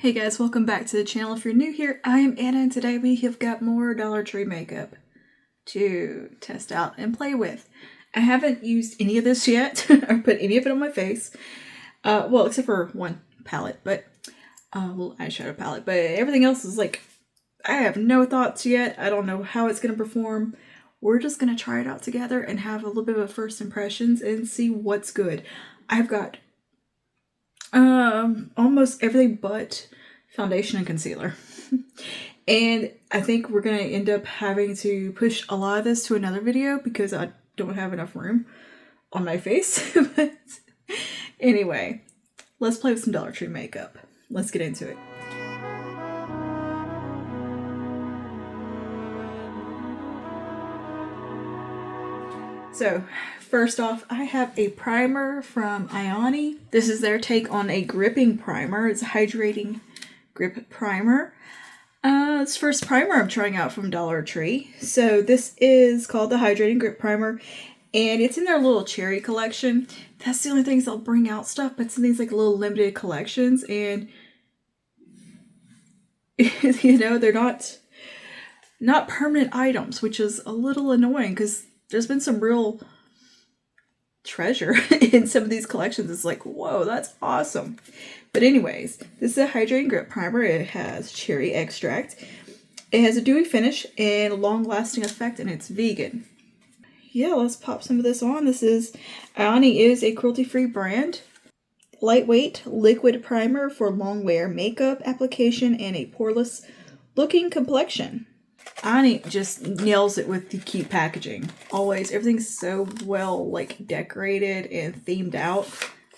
Hey guys, welcome back to the channel. If you're new here, I am Anna and today we have got more Dollar Tree makeup to test out and play with. I haven't used any of this yet or put any of it on my face. Well, except for one palette, but little eyeshadow palette, but everything else is like, I have no thoughts yet. I don't know how it's going to perform. We're just going to try it out together and have a little bit of a first impressions and see what's good. I've got almost everything but foundation and concealer. And I think we're going to end up having to push a lot of this to another video because I don't have enough room on my face. But anyway, let's play with some Dollar Tree makeup. Let's get into it. So first off, I have a primer from Ioni. This is their take on a gripping primer. It's a hydrating grip primer. It's the first primer I'm trying out from Dollar Tree. So this is called the Hydrating Grip Primer, and it's in their little cherry collection. That's the only things they'll bring out stuff, but it's in these like little limited collections, and you know, they're not permanent items, which is a little annoying because there's been some real treasure in some of these collections. It's like, whoa, that's awesome. But anyways, this is a hydrating grip primer. It has cherry extract. It has a dewy finish and a long-lasting effect, and it's vegan. Yeah, let's pop some of this on. Ioni is a cruelty-free brand. Lightweight liquid primer for long wear makeup application and a poreless looking complexion. Ioni just nails it with the cute packaging. Always, everything's so well like decorated and themed out.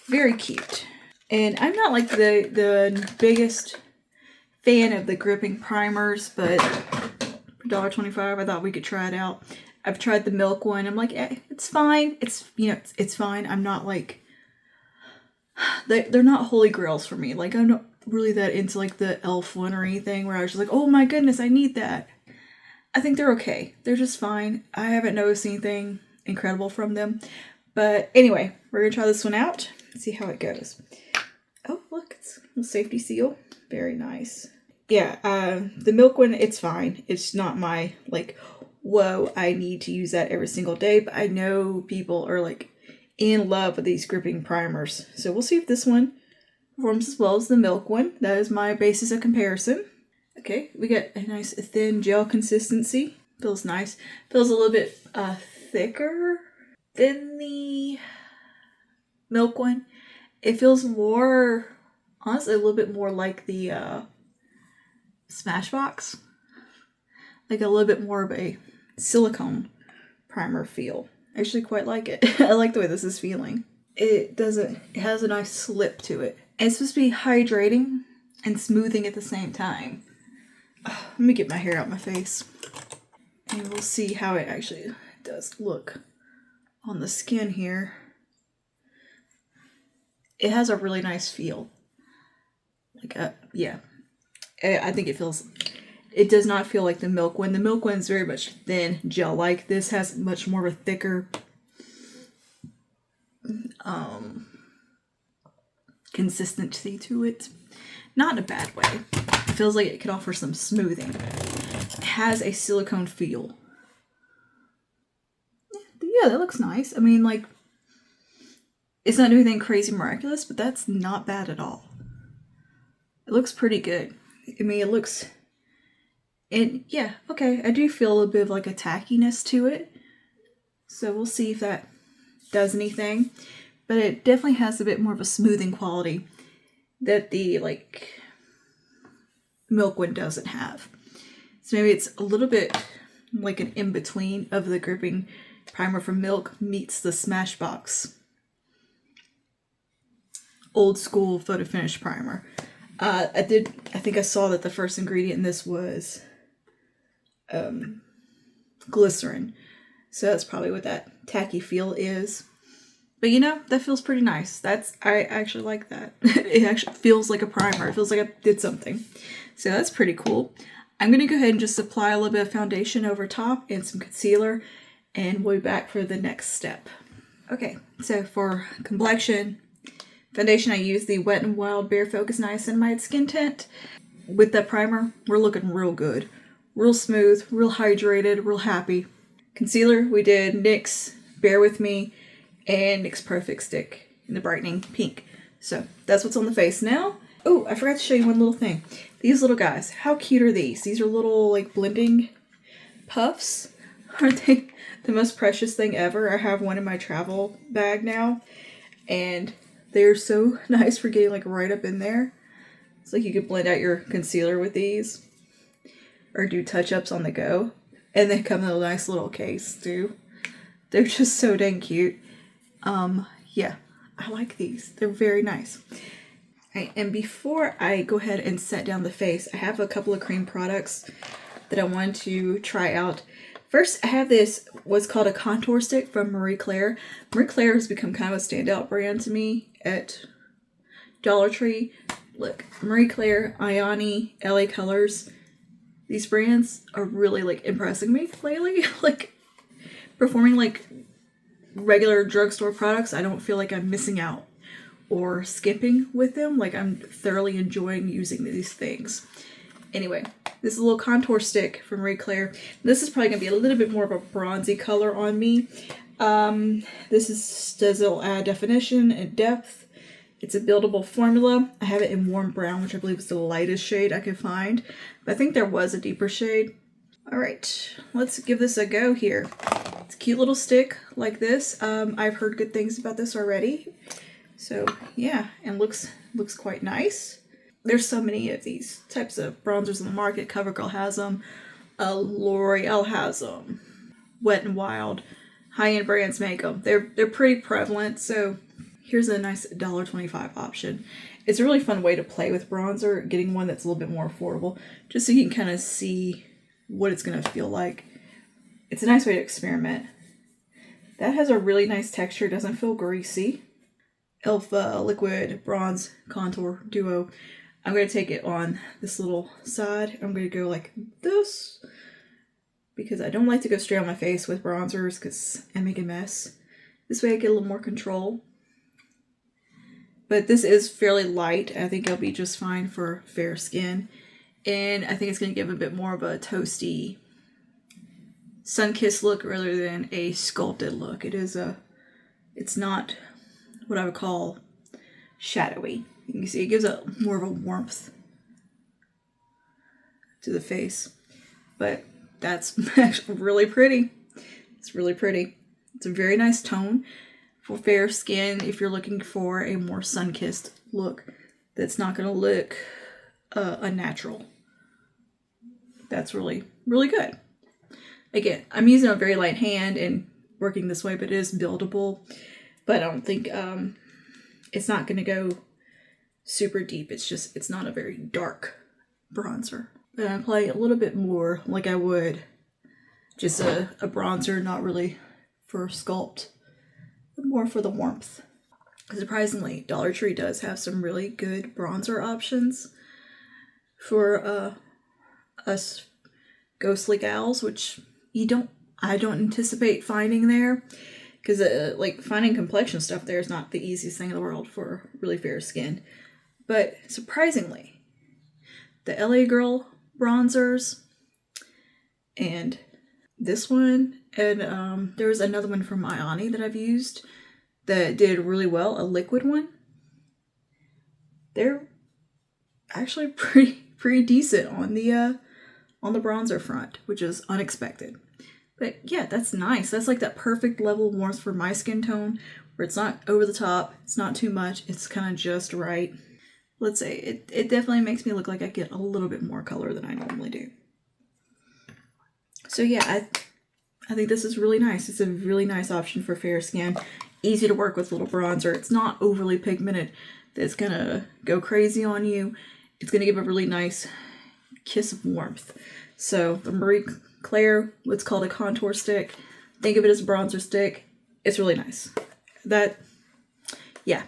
Very cute. And I'm not like the biggest fan of the gripping primers, but for $1.25 I thought we could try it out. I've tried the milk one. I'm like, it's fine. It's fine. I'm not like, they're not holy grails for me. Like, I'm not really that into like the elf one or anything where I was just like, oh my goodness, I need that. I think they're okay. They're just fine. I haven't noticed anything incredible from them. But anyway, we're going to try this one out and see how it goes. Oh, look, it's a little safety seal. Very nice. Yeah, the milk one, it's fine. It's not my, like, whoa, I need to use that every single day. But I know people are, like, in love with these gripping primers. So we'll see if this one performs as well as the milk one. That is my basis of comparison. Okay, we get a nice thin gel consistency. Feels nice. Feels a little bit thicker than the milk one. It feels more, honestly, a little bit more like the Smashbox. Like a little bit more of a silicone primer feel. I actually quite like it. I like the way this is feeling. It has a nice slip to it. And it's supposed to be hydrating and smoothing at the same time. Let me get my hair out my face. And we'll see how it actually does look on the skin here. It has a really nice feel. Like, yeah. I think it does not feel like the milk one. The milk one is very much thin, gel-like. This has much more of a thicker consistency to it. Not in a bad way. It feels like it could offer some smoothing. It has a silicone feel. Yeah, that looks nice. I mean, like, it's not anything crazy miraculous, but that's not bad at all. It looks pretty good. I mean, it looks... And yeah, okay, I do feel a little bit of like a tackiness to it. So we'll see if that does anything. But it definitely has a bit more of a smoothing quality that the like milk one doesn't have. So maybe it's a little bit like an in-between of the gripping primer from Milk meets the Smashbox old school photo finish primer. I think I saw that the first ingredient in this was glycerin. So that's probably what that tacky feel is. But you know, that feels pretty nice. I actually like that. It actually feels like a primer. It feels like I did something. So that's pretty cool. I'm going to go ahead and just apply a little bit of foundation over top and some concealer, and we'll be back for the next step. Okay, so for complexion, Foundation, I use the Wet n Wild Bare Focus Niacinamide Skin Tint. With that primer, we're looking real good. Real smooth, real hydrated, real happy. Concealer, we did NYX Bear With Me and NYX Perfect Stick in the brightening pink. So that's what's on the face now. Oh, I forgot to show you one little thing. These little guys, how cute are these? These are little like blending puffs. Aren't they the most precious thing ever? I have one in my travel bag now, and they're so nice for getting like right up in there. It's like you could blend out your concealer with these or do touch-ups on the go. And they come in a nice little case too. They're just so dang cute. Yeah, I like these. They're very nice. Right, and before I go ahead and set down the face, I have a couple of cream products that I want to try out. First, I have this, what's called a contour stick from Marie Claire. Marie Claire has become kind of a standout brand to me at Dollar Tree. Look, Marie Claire, Ioni, LA Colors. These brands are really like impressing me lately. Like performing like regular drugstore products, I don't feel like I'm missing out or skipping with them. Like I'm thoroughly enjoying using these things. Anyway, this is a little contour stick from Marie Claire. This is probably going to be a little bit more of a bronzy color on me. It'll add definition and depth. It's a buildable formula. I have it in warm brown, which I believe is the lightest shade I could find. But I think there was a deeper shade. All right, let's give this a go here. It's a cute little stick like this. I've heard good things about this already. So yeah, and looks quite nice. There's so many of these types of bronzers in the market. CoverGirl has them. L'Oreal has them. Wet n Wild. High-end brands make them. They're pretty prevalent, so here's a nice $1.25 option. It's a really fun way to play with bronzer, getting one that's a little bit more affordable, just so you can kind of see what it's going to feel like. It's a nice way to experiment. That has a really nice texture, doesn't feel greasy. e.l.f. Liquid Bronze Contour Duo. I'm going to take it on this little side. I'm going to go like this, because I don't like to go straight on my face with bronzers because I make a mess. This way I get a little more control. But this is fairly light. I think it'll be just fine for fair skin. And I think it's going to give a bit more of a toasty, sun-kissed look rather than a sculpted look. It's not what I would call shadowy. You can see it gives a more of a warmth to the face. But that's actually really pretty. It's really pretty. It's a very nice tone for fair skin if you're looking for a more sun-kissed look that's not going to look unnatural. That's really, really good. Again, I'm using a very light hand and working this way, but it is buildable. But I don't think it's not going to go super deep. It's not a very dark bronzer. And I apply a little bit more like I would just a bronzer, not really for sculpt, but more for the warmth. Surprisingly, Dollar Tree does have some really good bronzer options for us ghostly gals, which I don't anticipate finding there, because like finding complexion stuff there is not the easiest thing in the world for really fair skin. But surprisingly, the LA Girl bronzers and this one, and there was another one from Ioni that I've used that did really well, a liquid one. They're actually pretty decent on the bronzer front, which is unexpected. But yeah, that's nice. That's like that perfect level of warmth for my skin tone, where it's not over the top, it's not too much, it's kind of just right. Let's say it definitely makes me look like I get a little bit more color than I normally do. So yeah, I think this is really nice. It's a really nice option for fair skin. Easy to work with little bronzer. It's not overly pigmented that's gonna go crazy on you. It's gonna give a really nice kiss of warmth. So the Marie Claire, what's called a contour stick, think of it as a bronzer stick. It's really nice. Yeah,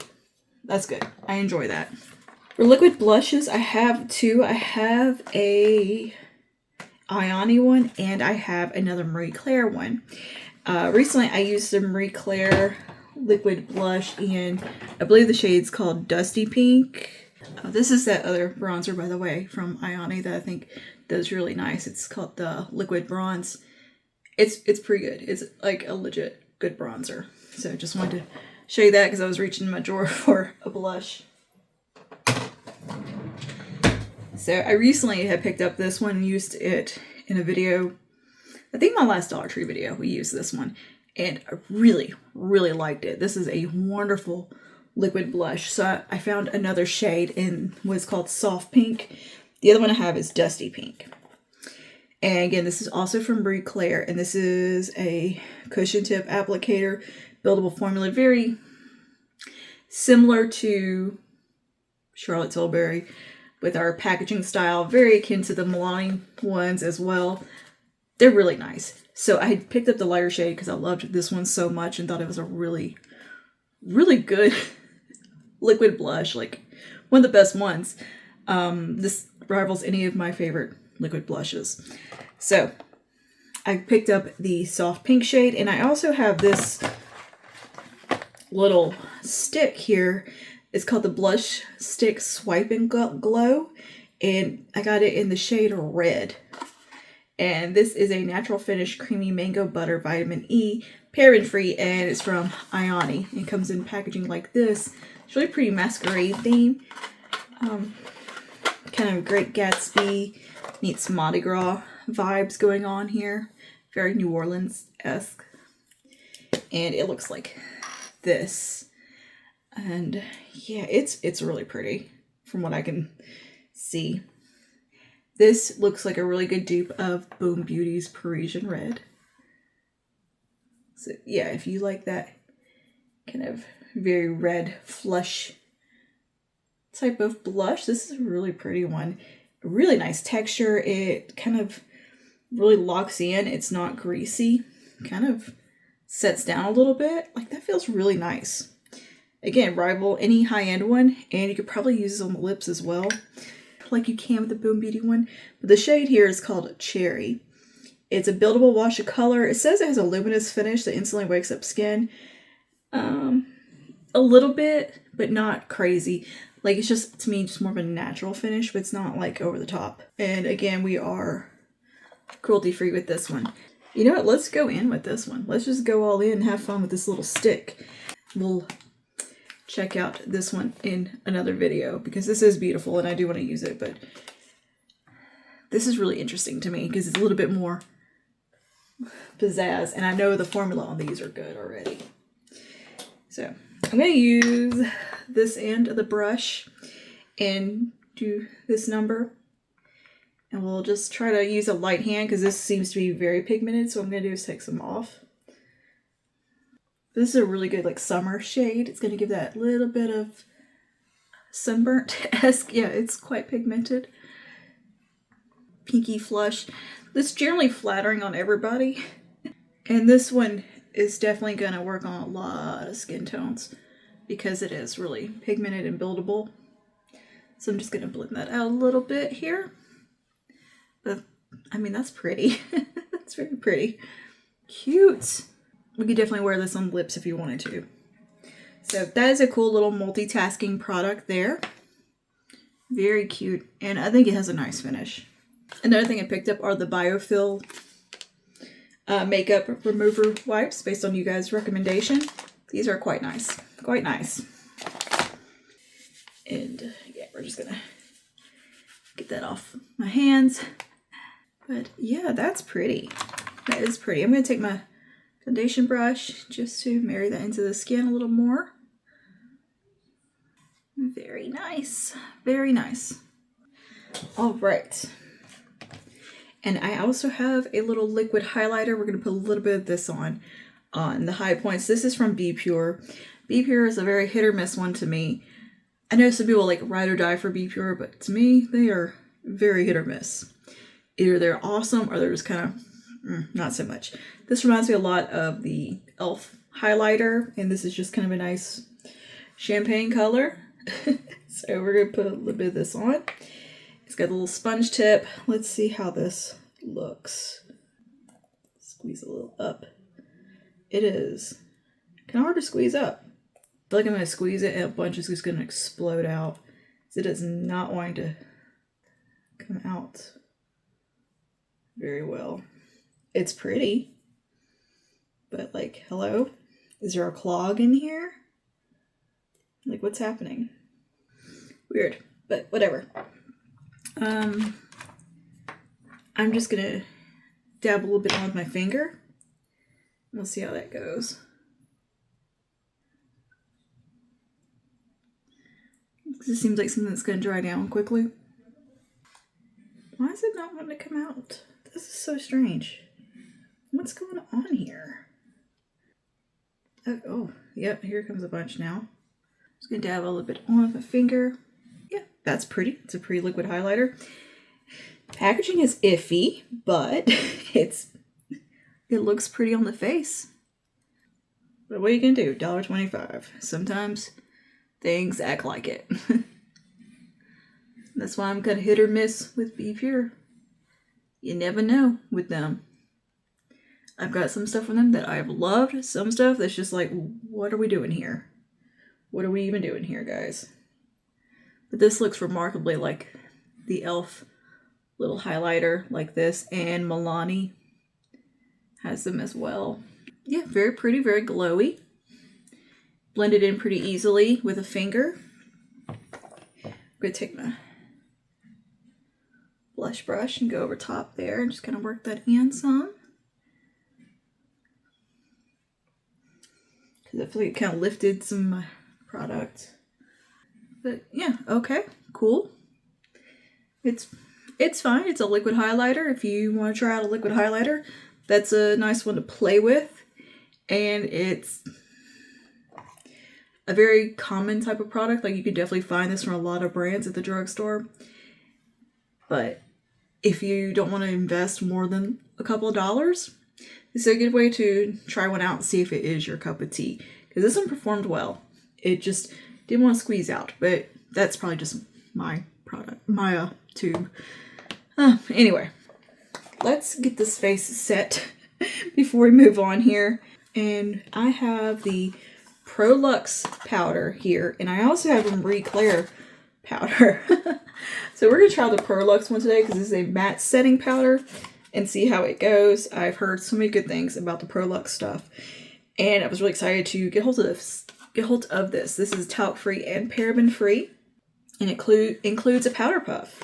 that's good. I enjoy that. For liquid blushes, I have two. I have a Ioni one and I have another Marie Claire one. Recently I used the Marie Claire liquid blush in, I believe the shade's called Dusty Pink. This is that other bronzer, by the way, from Ioni that I think does really nice. It's called the Liquid Bronze. It's pretty good. It's like a legit good bronzer. So I just wanted to show you that because I was reaching in my drawer for a blush. So I recently had picked up this one and used it in a video. I think my last Dollar Tree video, we used this one. And I really, really liked it. This is a wonderful liquid blush. So I found another shade in what's called Soft Pink. The other one I have is Dusty Pink. And again, this is also from Brie Claire. And this is a cushion tip applicator, buildable formula. Very similar to Charlotte Tilbury with our packaging style. Very akin to the Milani ones as well. They're really nice. So I picked up the lighter shade because I loved this one so much and thought it was a really, really good liquid blush. Like one of the best ones. This rivals any of my favorite liquid blushes. So I picked up the soft pink shade, and I also have this little stick here. It's called the Blush Stick Swipe and Glow, and I got it in the shade red. And this is a natural finish creamy mango butter vitamin E, paraben free, and it's from Ioni. It comes in packaging like this. It's really pretty masquerade theme. Kind of Great Gatsby meets Mardi Gras vibes going on here. Very New Orleans-esque. And it looks like this. And yeah, it's really pretty from what I can see. This looks like a really good dupe of Boom Beauty's Parisian Red. So yeah, if you like that kind of very red flush type of blush, this is a really pretty one. Really nice texture. It kind of really locks in. It's not greasy. Kind of sets down a little bit. Like that feels really nice. Again, rival any high-end one, and you could probably use this on the lips as well, like you can with the Boom Beauty one. But the shade here is called Cherry. It's a buildable wash of color. It says it has a luminous finish that instantly wakes up skin. A little bit, but not crazy. Like it's just, to me, just more of a natural finish, but it's not like over the top. And again, we are cruelty-free with this one. You know what? Let's go in with this one. Let's just go all in and have fun with this little stick. We'll check out this one in another video because this is beautiful and I do want to use it, but this is really interesting to me because it's a little bit more pizzazz, and I know the formula on these are good already. So I'm going to use this end of the brush and do this number, and we'll just try to use a light hand because this seems to be very pigmented. So what I'm going to do is take some off. This is a really good like summer shade. It's going to give that little bit of sunburnt-esque. Yeah, it's quite pigmented. Pinky flush. This is generally flattering on everybody. And this one is definitely going to work on a lot of skin tones because it is really pigmented and buildable. So I'm just going to blend that out a little bit here. But I mean, that's pretty. That's very pretty. Cute. We could definitely wear this on the lips if you wanted to. So that is a cool little multitasking product there. Very cute. And I think it has a nice finish. Another thing I picked up are the Biofill makeup remover wipes based on you guys' recommendation. These are quite nice. Quite nice. And yeah, we're just gonna get that off my hands. But yeah, that's pretty. That is pretty. I'm gonna take my foundation brush just to marry that into the skin a little more. Very nice. Very nice. All right. And I also have a little liquid highlighter. We're going to put a little bit of this on the high points. This is from Be Pure. Be Pure is a very hit or miss one to me. I know some people like ride or die for Be Pure, but to me, they are very hit or miss. Either they're awesome or they're just kind of not so much. This reminds me a lot of the e.l.f. highlighter, and this is just kind of a nice champagne color. So we're going to put a little bit of this on. It's got a little sponge tip. Let's see how this looks. Squeeze a little up. It is kind of hard to squeeze up. I feel like I'm going to squeeze it and a bunch is just going to explode out. It is not wanting to come out very well. It's pretty, but like, hello? Is there a clog in here? Like, what's happening? Weird, but whatever. I'm just gonna dab a little bit on with my finger. We'll see how that goes. This seems like something that's gonna dry down quickly. Why is it not wanting to come out? This is so strange. What's going on here? Oh, yep, here comes a bunch now. Just gonna dab a little bit on with my finger. Yeah, that's pretty. It's a pretty liquid highlighter. Packaging is iffy, but it looks pretty on the face. But what are you gonna do? $1.25. Sometimes things act like it. That's why I'm gonna hit or miss with Be Pure. You never know with them. I've got some stuff from them that I've loved. Some stuff that's just like, what are we doing here? What are we even doing here, guys? But this looks remarkably like the e.l.f. little highlighter like this. And Milani has them as well. Yeah, very pretty, very glowy. Blended in pretty easily with a finger. I'm going to take my blush brush and go over top there and just kind of work that in some. Because I feel like it kind of lifted some of my product. But yeah, okay, cool. It's fine. It's a liquid highlighter. If you want to try out a liquid highlighter, that's a nice one to play with. And it's a very common type of product. Like, you can definitely find this from a lot of brands at the drugstore. But if you don't want to invest more than a couple of dollars, it's a good way to try one out and see if it is your cup of tea. Because this one performed well. It just didn't want to squeeze out. But that's probably just my product, my tube. Anyway, let's get this face set before we move on here. And I have the Pro Luxe powder here. And I also have a Marie Claire powder. So we're going to try the Pro Luxe one today because this is a matte setting powder and see how it goes. I've heard so many good things about the Pro Luxe stuff. And I was really excited to get hold of this. This is talc free and paraben free. And it includes a powder puff.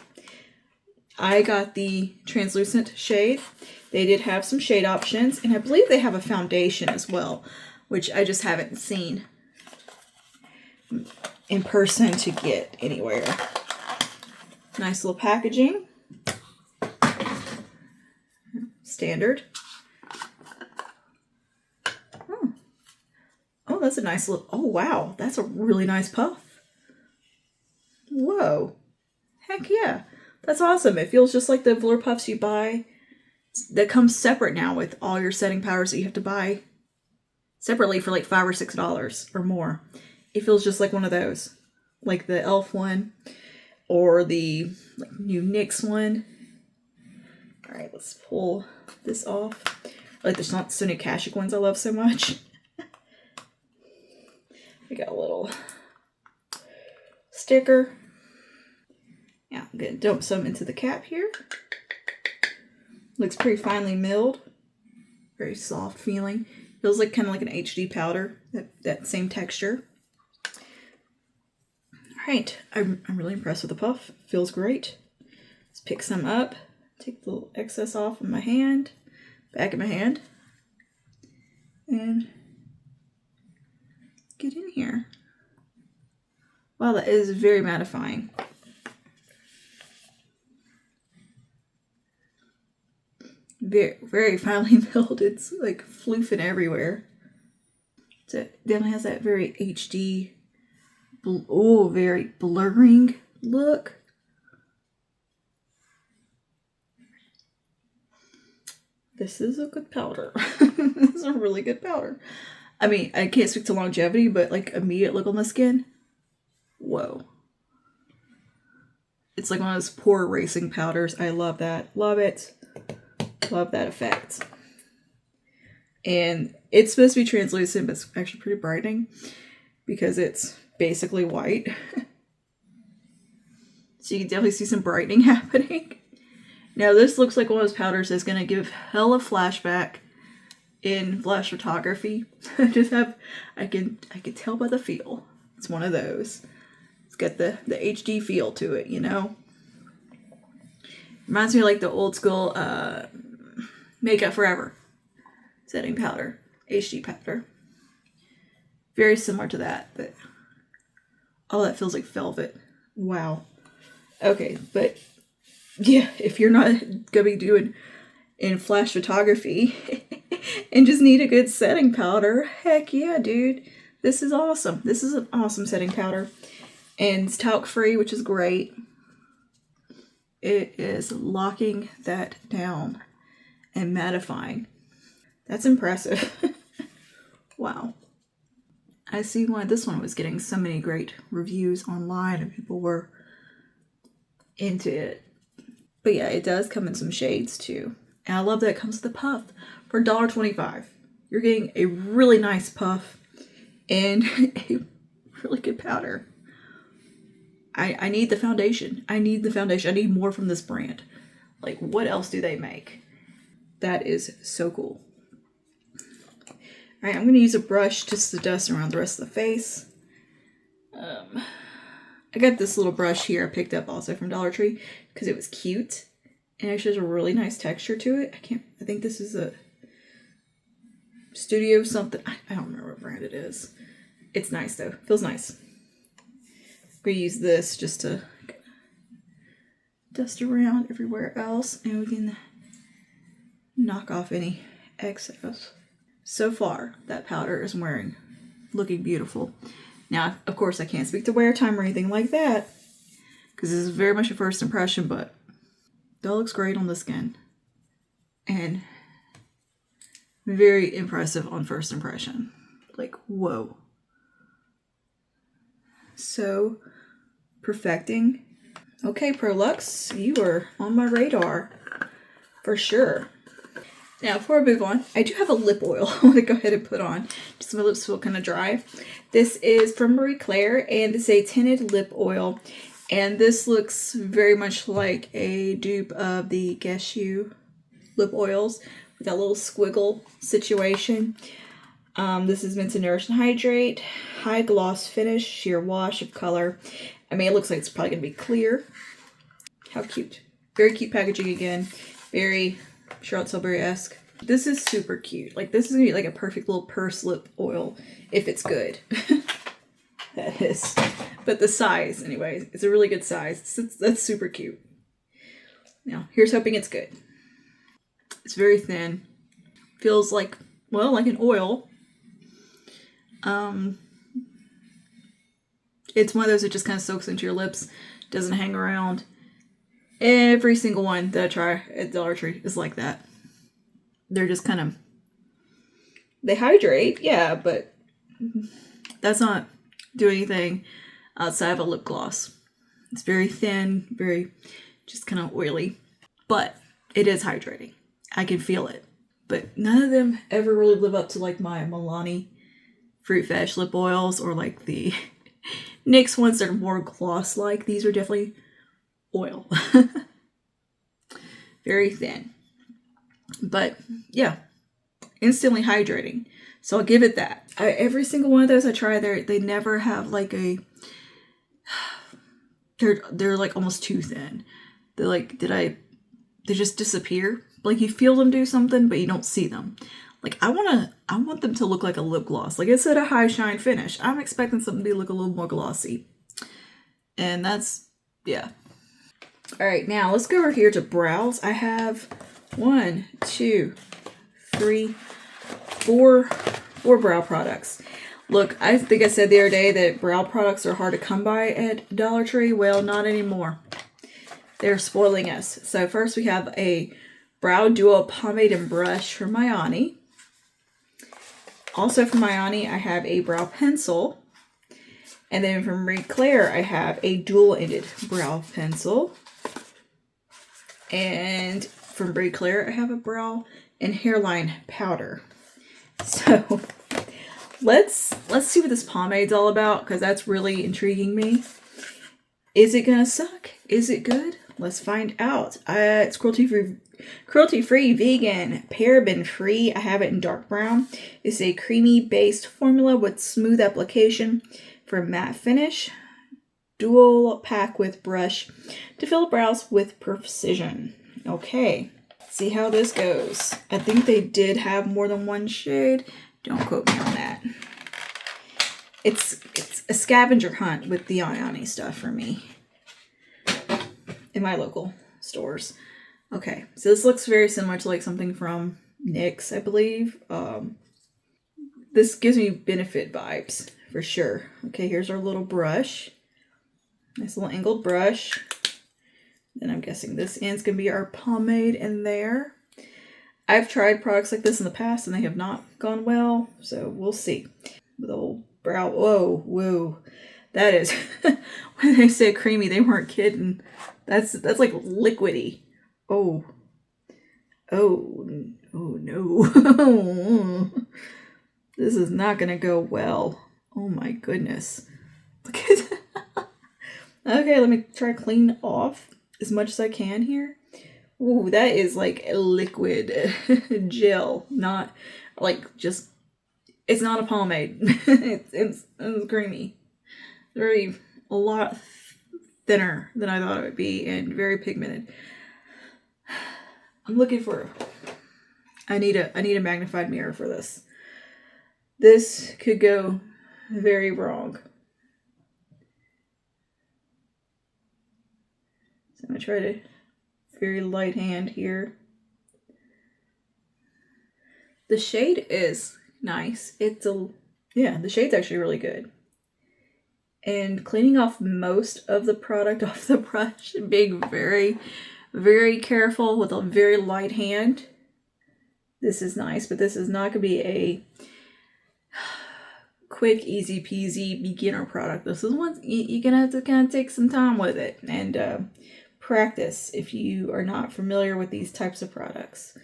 I got the translucent shade. They did have some shade options. And I believe they have a foundation as well, which I just haven't seen in person to get anywhere. Nice little packaging. Standard. Oh, that's a nice little... Oh, wow. That's a really nice puff. Whoa. Heck yeah. That's awesome. It feels just like the velour puffs you buy that comes separate now with all your setting powders that you have to buy separately for like $5 or $6 or more. It feels just like one of those. Like the e.l.f. one or the new NYX one. All right, let's pull this off. Like the Sonia Kashuk ones I love so much. We got a little sticker. Yeah, I'm going to dump some into the cap here. Looks pretty finely milled. Very soft feeling. Feels like kind of like an HD powder. That same texture. Alright, I'm really impressed with the puff. Feels great. Let's pick some up. Take the little excess off of my hand. Back of my hand. And get in here. Wow, that is very mattifying. Very, very finely milled. It's like floofing everywhere. So it definitely has that very HD, very blurring look. This is a good powder. This is a really good powder. I mean, I can't speak to longevity, but like immediate look on the skin. Whoa. It's like one of those pore erasing powders. I love that. Love it. Love that effect. And it's supposed to be translucent, but it's actually pretty brightening because it's basically white. So you can definitely see some brightening happening. Now this looks like one of those powders that's going to give hella flashback in flash photography. I can tell by the feel. It's one of those. It's got the HD feel to it, you know? Reminds me of like the old school Makeup Forever setting powder, HD powder. Very similar to that, but oh, that feels like velvet. Wow. Okay, but yeah, if you're not gonna be doing in flash photography and just need a good setting powder, heck yeah, dude. This is awesome. This is an awesome setting powder. And it's talc free, which is great. It is locking that down and mattifying. That's impressive. Wow. I see why this one was getting so many great reviews online and people were into it. But yeah, it does come in some shades too. And I love that it comes with a puff for $1.25. You're getting a really nice puff and a really good powder. I need the foundation. I need the foundation. I need more from this brand. Like, what else do they make? That is so cool. All right, I'm going to use a brush just to dust around the rest of the face. I got this little brush here I picked up also from Dollar Tree because it was cute. And it actually has a really nice texture to it. I think this is a Studio something. I don't remember what brand it is. It's nice though. Feels nice. I'm going to use this just to dust around everywhere else. And we can knock off any excess. So far, that powder is looking beautiful. Now, of course, I can't speak to wear time or anything like that because this is very much a first impression, but that looks great on the skin. And very impressive on first impression. Like, whoa. So perfecting. Okay, Prolux, you are on my radar for sure. Now, before I move on, I do have a lip oil I want to go ahead and put on. Just so my lips feel kind of dry. This is from Marie Claire, and it's a tinted lip oil. And this looks very much like a dupe of the Guess You lip oils with that little squiggle situation. This is meant to nourish and hydrate. High gloss finish, sheer wash of color. I mean, it looks like it's probably going to be clear. How cute. Very cute packaging again. Very Charlotte Tilbury-esque. This is super cute. Like, this is going to be like a perfect little purse lip oil if it's good. That is. But the size, anyway, it's a really good size. That's super cute. Now, here's hoping it's good. It's very thin. Feels like, well, like an oil. It's one of those that just kind of soaks into your lips. Doesn't hang around. Every single one that I try at Dollar Tree is like that. They're just kind of, they hydrate, yeah, but that's not doing anything outside of a lip gloss. It's very thin, very just kind of oily, but it is hydrating. I can feel it, but none of them ever really live up to like my Milani Fruit Fetish lip oils or like the NYX ones that are more gloss-like. These are definitely oil. Very thin. But yeah, instantly hydrating. So I'll give it that. Every single one of those I try, they never have like a, they're like almost too thin. They're like, they just disappear. Like you feel them do something, but you don't see them. Like I want them to look like a lip gloss. Like it's at a high shine finish. I'm expecting something to look a little more glossy. And that's, yeah. All right, now let's go over here to brows. I have 1, 2, 3, 4 brow products. Look, I think I said the other day that brow products are hard to come by at Dollar Tree. Well, not anymore. They're spoiling us. So first we have a Brow Duo Pomade and Brush from Ioni. Also from Ioni, I have a brow pencil. And then from Marie Claire, I have a dual-ended brow pencil. And from Marie Claire, I have a brow and hairline powder. So let's see what this pomade's all about, because that's really intriguing me. Is it gonna suck? Is it good? Let's find out. It's cruelty-free, vegan, paraben-free. I have it in dark brown. It's a creamy-based formula with smooth application for matte finish. Dual pack with brush to fill brows with precision. Okay, see how this goes. I think they did have more than one shade. Don't quote me on that. It's a scavenger hunt with the Ioni stuff for me in my local stores. Okay, so this looks very similar to like something from NYX, I believe. This gives me Benefit vibes for sure. Okay, here's our little brush. Nice little angled brush. Then I'm guessing this end's gonna be our pomade in there. I've tried products like this in the past and they have not gone well, so we'll see. With the old brow, whoa. That is, when they say creamy, they weren't kidding. That's like liquidy. Oh no. This is not gonna go well. Oh my goodness. Look at that. Okay, let me try to clean off as much as I can here. Ooh, that is like a liquid gel, not like just, it's not a pomade. it's creamy. Very, a lot thinner than I thought it would be and very pigmented. I'm looking for, I need a magnified mirror for this. This could go very wrong. So I'm gonna try to very light hand here. The shade is nice. The shade's actually really good. And cleaning off most of the product off the brush, being very, very careful with a very light hand. This is nice, but this is not gonna be a quick, easy peasy beginner product. This is one you're gonna have to kind of take some time with it and practice if you are not familiar with these types of products.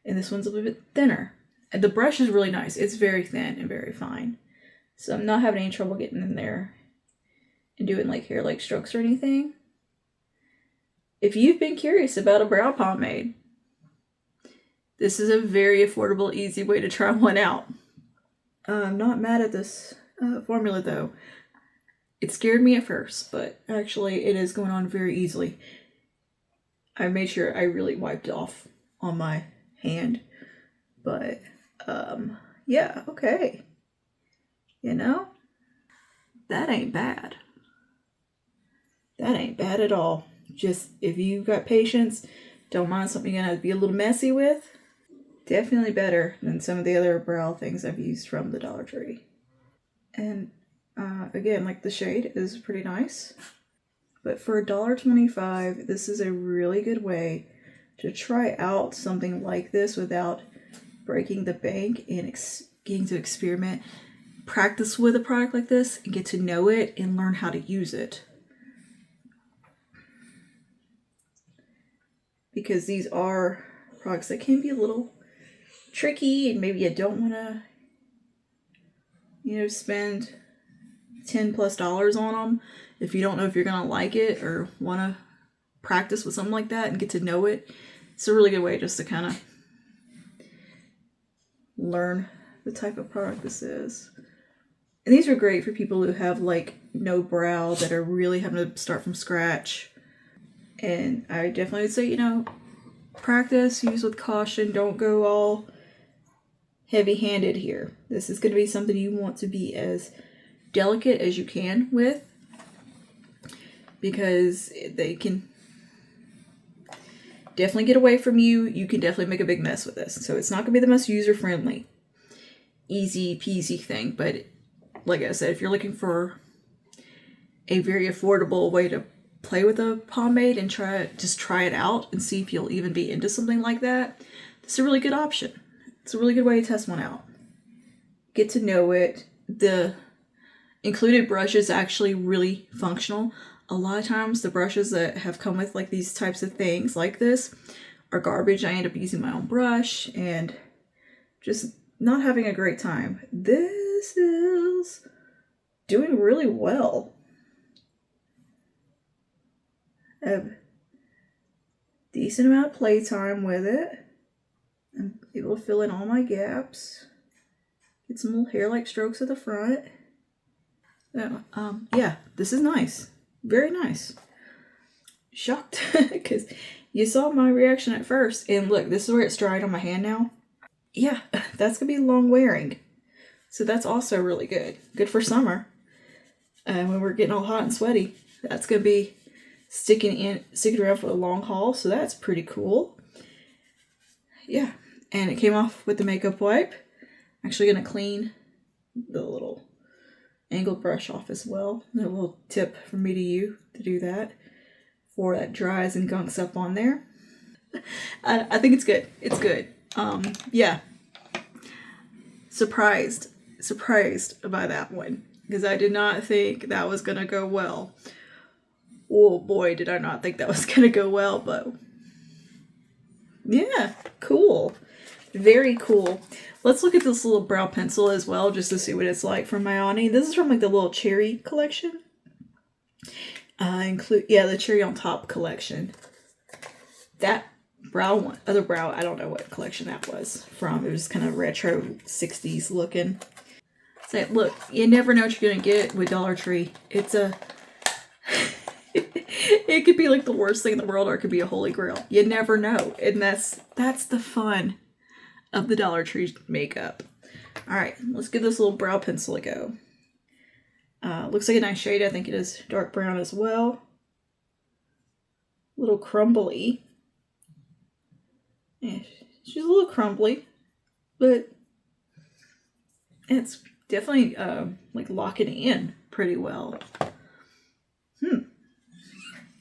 And this one's a little bit thinner. And the brush is really nice. It's very thin and very fine. So I'm not having any trouble getting in there and doing like hair-like strokes or anything. If you've been curious about a brow pomade, this is a very affordable, easy way to try one out. I'm not mad at this formula though. It scared me at first, but actually it is going on very easily. I made sure I really wiped off on my hand. But, yeah, okay. You know? That ain't bad. That ain't bad at all. Just, if you've got patience, don't mind something you're going to be a little messy with, definitely better than some of the other brow things I've used from the Dollar Tree. And again, like the shade is pretty nice. But for $1.25, this is a really good way to try out something like this without breaking the bank and getting to experiment. Practice with a product like this and get to know it and learn how to use it. Because these are products that can be a little tricky and maybe you don't want to, spend $10+ on them if you don't know if you're going to like it or want to practice with something like that and get to know it. It's a really good way just to kind of learn the type of product this is. And these are great for people who have like no brow, that are really having to start from scratch. And I definitely would say, practice, use with caution, don't go all heavy-handed here. This is going to be something you want to be as delicate as you can with, because they can definitely get away from you. You can definitely make a big mess with this. So it's not going to be the most user-friendly, easy peasy thing. But like I said, if you're looking for a very affordable way to play with a pomade and try it out and see if you'll even be into something like that, this is a really good option. It's a really good way to test one out. Get to know it. The included brush is actually really functional. A lot of times the brushes that have come with like these types of things like this are garbage. I end up using my own brush, and just not having a great time. This is doing really well. I have decent amount of playtime with it. I'm able to fill in all my gaps. Get some little hair-like strokes at the front. Yeah, this is nice. Very nice. Shocked because you saw my reaction at first, and look, this is where it's dried on my hand now. Yeah, that's gonna be long wearing, so that's also really good for summer. When we're getting all hot and sweaty, that's gonna be sticking around for the long haul, so that's pretty cool. Yeah, and it came off with the makeup wipe. I'm actually gonna clean the little angled brush off as well. A little tip from me to you to do that before that dries and gunks up on there. I think it's good. It's good. Yeah. Surprised by that one, because I did not think that was gonna go well. Oh boy, did I not think that was gonna go well, but yeah, cool. Very cool. Let's look at this little brow pencil as well, just to see what it's like from Ioni. This is from like the little cherry collection. The cherry on top collection. That other brow, I don't know what collection that was from. It was kind of retro 60s looking. So look, you never know what you're gonna get with Dollar Tree. It's a it could be like the worst thing in the world, or it could be a holy grail. You never know. And that's the fun of the Dollar Tree makeup. Alright, let's give this little brow pencil a go. Looks like a nice shade. I think it is dark brown as well. A little crumbly. Yeah, she's a little crumbly, but it's definitely like locking in pretty well.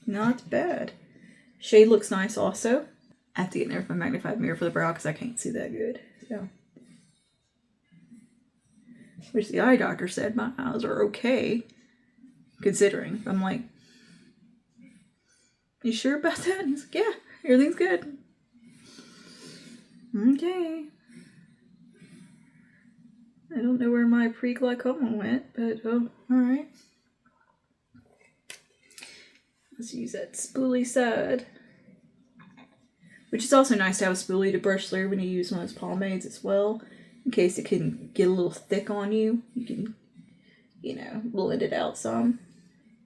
Not bad. Shade looks nice also. I have to get in there with my magnified mirror for the brow because I can't see that good. So, which the eye doctor said my eyes are okay, considering. I'm like, you sure about that? And he's like, yeah, everything's good. Okay. I don't know where my pre-glaucoma went, but oh, alright. Let's use that spoolie side. Which is also nice to have a spoolie to brush through when you use one of those pomades as well. In case it can get a little thick on you. You can, blend it out some.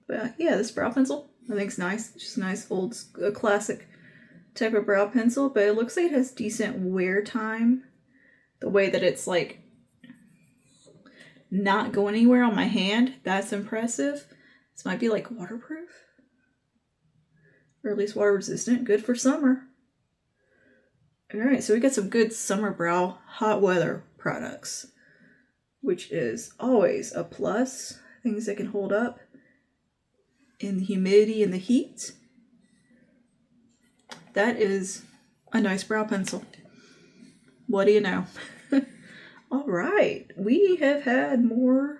But yeah, this brow pencil I think is nice. Just a nice old classic type of brow pencil. But it looks like it has decent wear time. The way that it's like not going anywhere on my hand. That's impressive. This might be like waterproof. Or at least water resistant. Good for summer. Alright, so we got some good summer brow hot weather products. Which is always a plus. Things that can hold up in the humidity and the heat. That is a nice brow pencil. What do you know? Alright, we have had more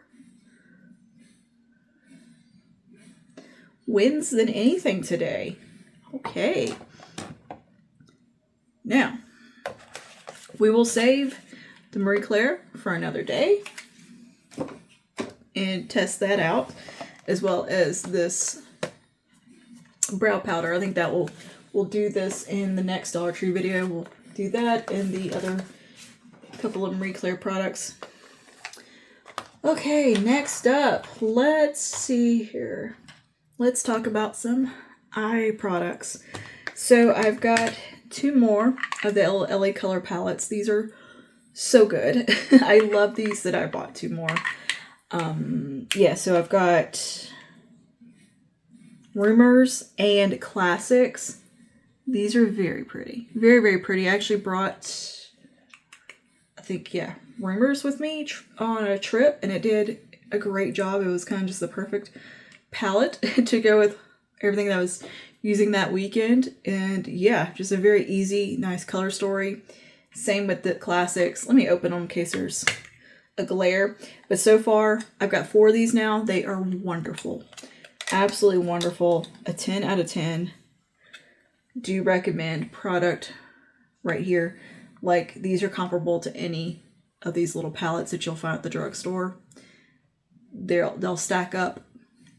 wins than anything today. Okay. Now, we will save the Marie Claire for another day and test that out, as well as this brow powder. I think that we'll do this in the next Dollar Tree video. We'll do that and the other couple of Marie Claire products. Okay, next up, let's see here. Let's talk about some eye products. So I've got 2 more of the LA color palettes. These are so good. I love these that I bought 2 more. Yeah, so I've got Rumors and Classics. These are very pretty. Very, very pretty. I actually brought, I think, yeah, Rumors with me on a trip, and it did a great job. It was kind of just the perfect palette to go with everything that I was using that weekend. And yeah, just a very easy, nice color story. Same with the Classics. Let me open them in case there's a glare. But so far, I've got 4 of these now. They are wonderful. Absolutely wonderful. A 10 out of 10. Do recommend product right here. Like, these are comparable to any of these little palettes that you'll find at the drugstore. They'll stack up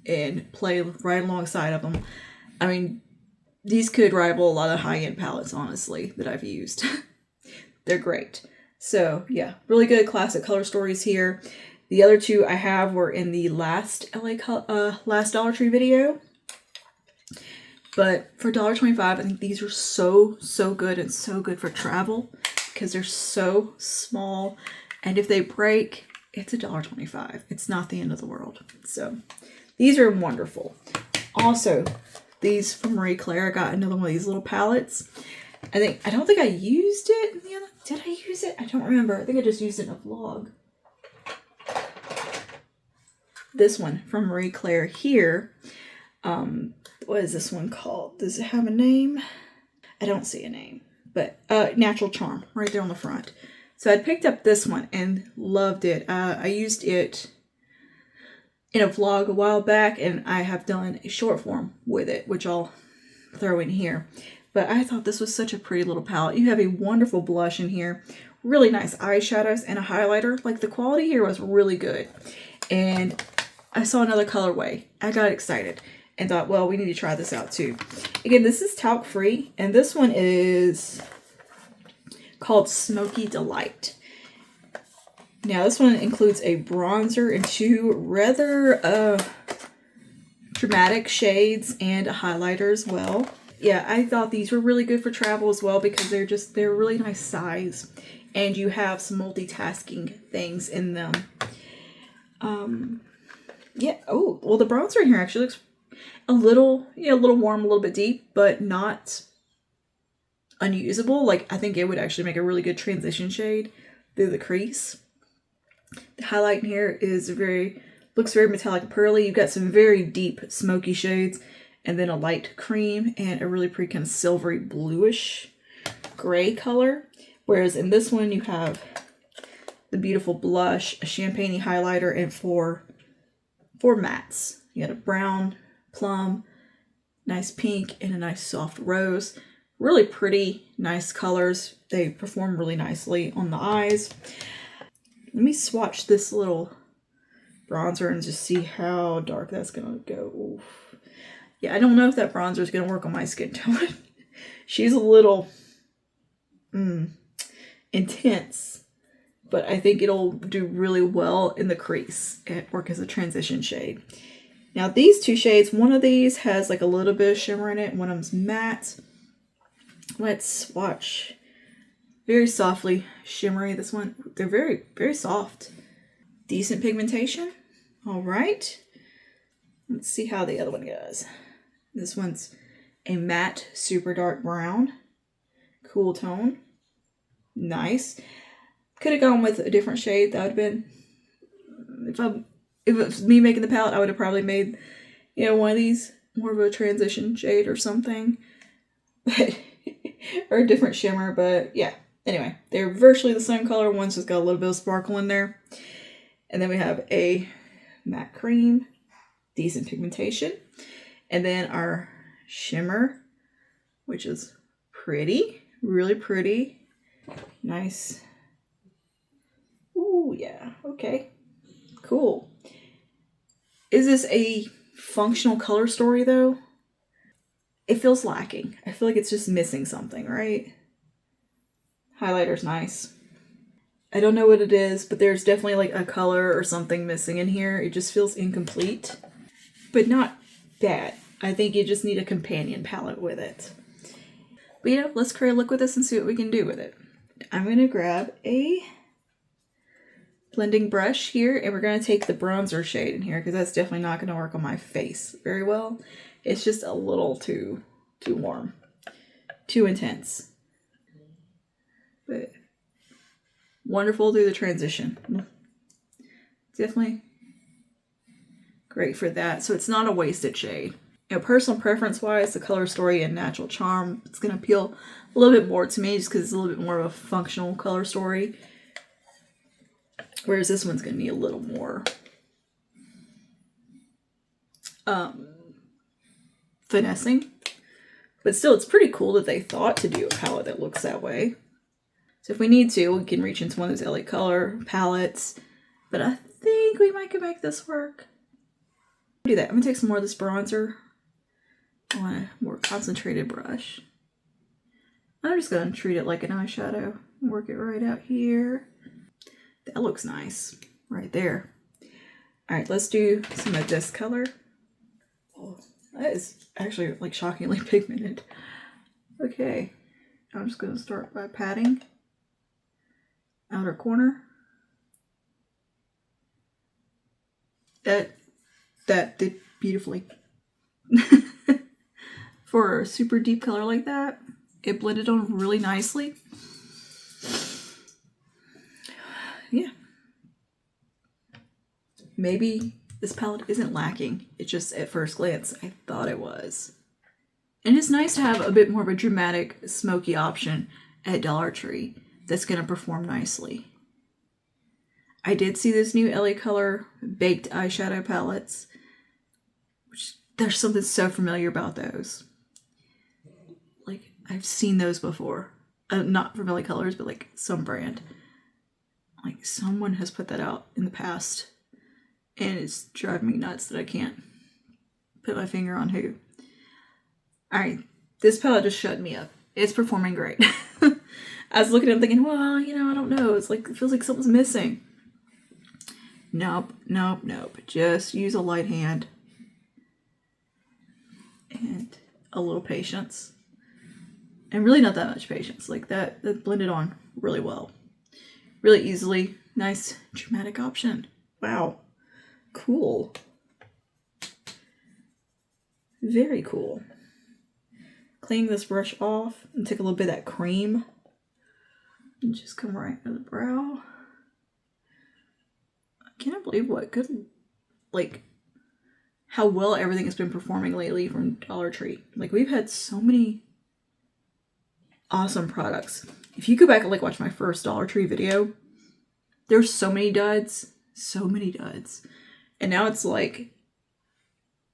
and play right alongside of them. I mean, these could rival a lot of high-end palettes, honestly, that I've used. They're great. So, yeah, really good classic color stories here. The other two I have were in the last last Dollar Tree video. But for $1.25, I think these are so good and so good for travel because they're so small. And if they break, it's $1.25. It's not the end of the world. So these are wonderful. Also, these from Marie Claire, I got another one of these little palettes. I don't think I used it in the other. Did I use it? I don't remember. I think I just used it in a vlog. This one from Marie Claire here. What is this one called? Does it have a name? I don't see a name, but Natural Charm right there on the front. So I picked up this one and loved it. I used it in a vlog a while back, and I have done a short form with it, which I'll throw in here. But I thought this was such a pretty little palette. You have a wonderful blush in here, really nice eyeshadows, and a highlighter. Like, the quality here was really good. And I saw another colorway. I got excited and thought, well, we need to try this out too. Again, this is talc free, and this one is called Smoky Delight. Now, this one includes a bronzer and two rather dramatic shades and a highlighter as well. Yeah, I thought these were really good for travel as well because they're really nice size, and you have some multitasking things in them. Yeah. Oh, well, the bronzer in here actually looks a little warm, a little bit deep, but not unusable. Like, I think it would actually make a really good transition shade through the crease. The highlight in here looks very metallic and pearly. You've got some very deep smoky shades, and then a light cream and a really pretty kind of silvery bluish gray color. Whereas in this one, you have the beautiful blush, a champagne highlighter, and four mattes. You got a brown, plum, nice pink, and a nice soft rose. Really pretty, nice colors. They perform really nicely on the eyes. Let me swatch this little bronzer and just see how dark that's gonna go. Oof. Yeah, I don't know if that bronzer is gonna work on my skin tone. She's a little intense, but I think it'll do really well in the crease and work as a transition shade. Now, these two shades, one of these has like a little bit of shimmer in it, and one of them's matte. Let's swatch. Very softly shimmery. This one, they're very, very soft. Decent pigmentation. All right. Let's see how the other one goes. This one's a matte, super dark brown. Cool tone. Nice. Could have gone with a different shade. That would have been, if it was me making the palette, I would have probably made, one of these more of a transition shade or something. But or a different shimmer, but yeah. Anyway, they're virtually the same color. One's just got a little bit of sparkle in there. And then we have a matte cream, decent pigmentation. And then our shimmer, which is pretty, really pretty. Nice. Ooh, yeah. Okay. Cool. Is this a functional color story, though? It feels lacking. I feel like it's just missing something, right? Highlighter's nice. I don't know what it is, but there's definitely like a color or something missing in here. It just feels incomplete, but not bad. I think you just need a companion palette with it. But let's create a look with this and see what we can do with it. I'm going to grab a blending brush here, and we're going to take the bronzer shade in here because that's definitely not going to work on my face very well. It's just a little too warm, too intense. But wonderful through the transition. Definitely great for that. So it's not a wasted shade. Personal preference wise, the color story in Natural Charm, it's going to appeal a little bit more to me just because it's a little bit more of a functional color story. Whereas this one's going to need a little more finessing. But still, it's pretty cool that they thought to do a palette that looks that way. So if we need to, we can reach into one of those LA Color palettes. But I think we might can make this work. Do that. I'm gonna take some more of this bronzer on a more concentrated brush. I'm just gonna treat it like an eyeshadow. Work it right out here. That looks nice right there. All right, let's do some of this color. Oh, that is actually like shockingly pigmented. Okay, I'm just gonna start by patting outer corner. That did beautifully. For a super deep color like that, it blended on really nicely. Yeah. Maybe this palette isn't lacking. It's just at first glance, I thought it was. And it's nice to have a bit more of a dramatic, smoky option at Dollar Tree that's going to perform nicely. I did see this new LA Color baked eyeshadow palettes, which there's something so familiar about those. Like, I've seen those before. Not from LA Colors, but like some brand. Like, someone has put that out in the past. And it's driving me nuts that I can't put my finger on who. Alright, this palette just shut me up. It's performing great. I was looking at it thinking, well, you know, I don't know. It's like, it feels like something's missing. Nope, nope, nope. Just use a light hand. And a little patience. And really not that much patience. Like that blended on really well. Really easily. Nice dramatic option. Wow. Cool. Very cool. Clean this brush off and take a little bit of that cream. And just come right to the brow. I can't believe what good, like, how well everything has been performing lately from Dollar Tree. Like, we've had so many awesome products. If you go back and like watch my first Dollar Tree video, there's so many duds. So many duds. And now it's like,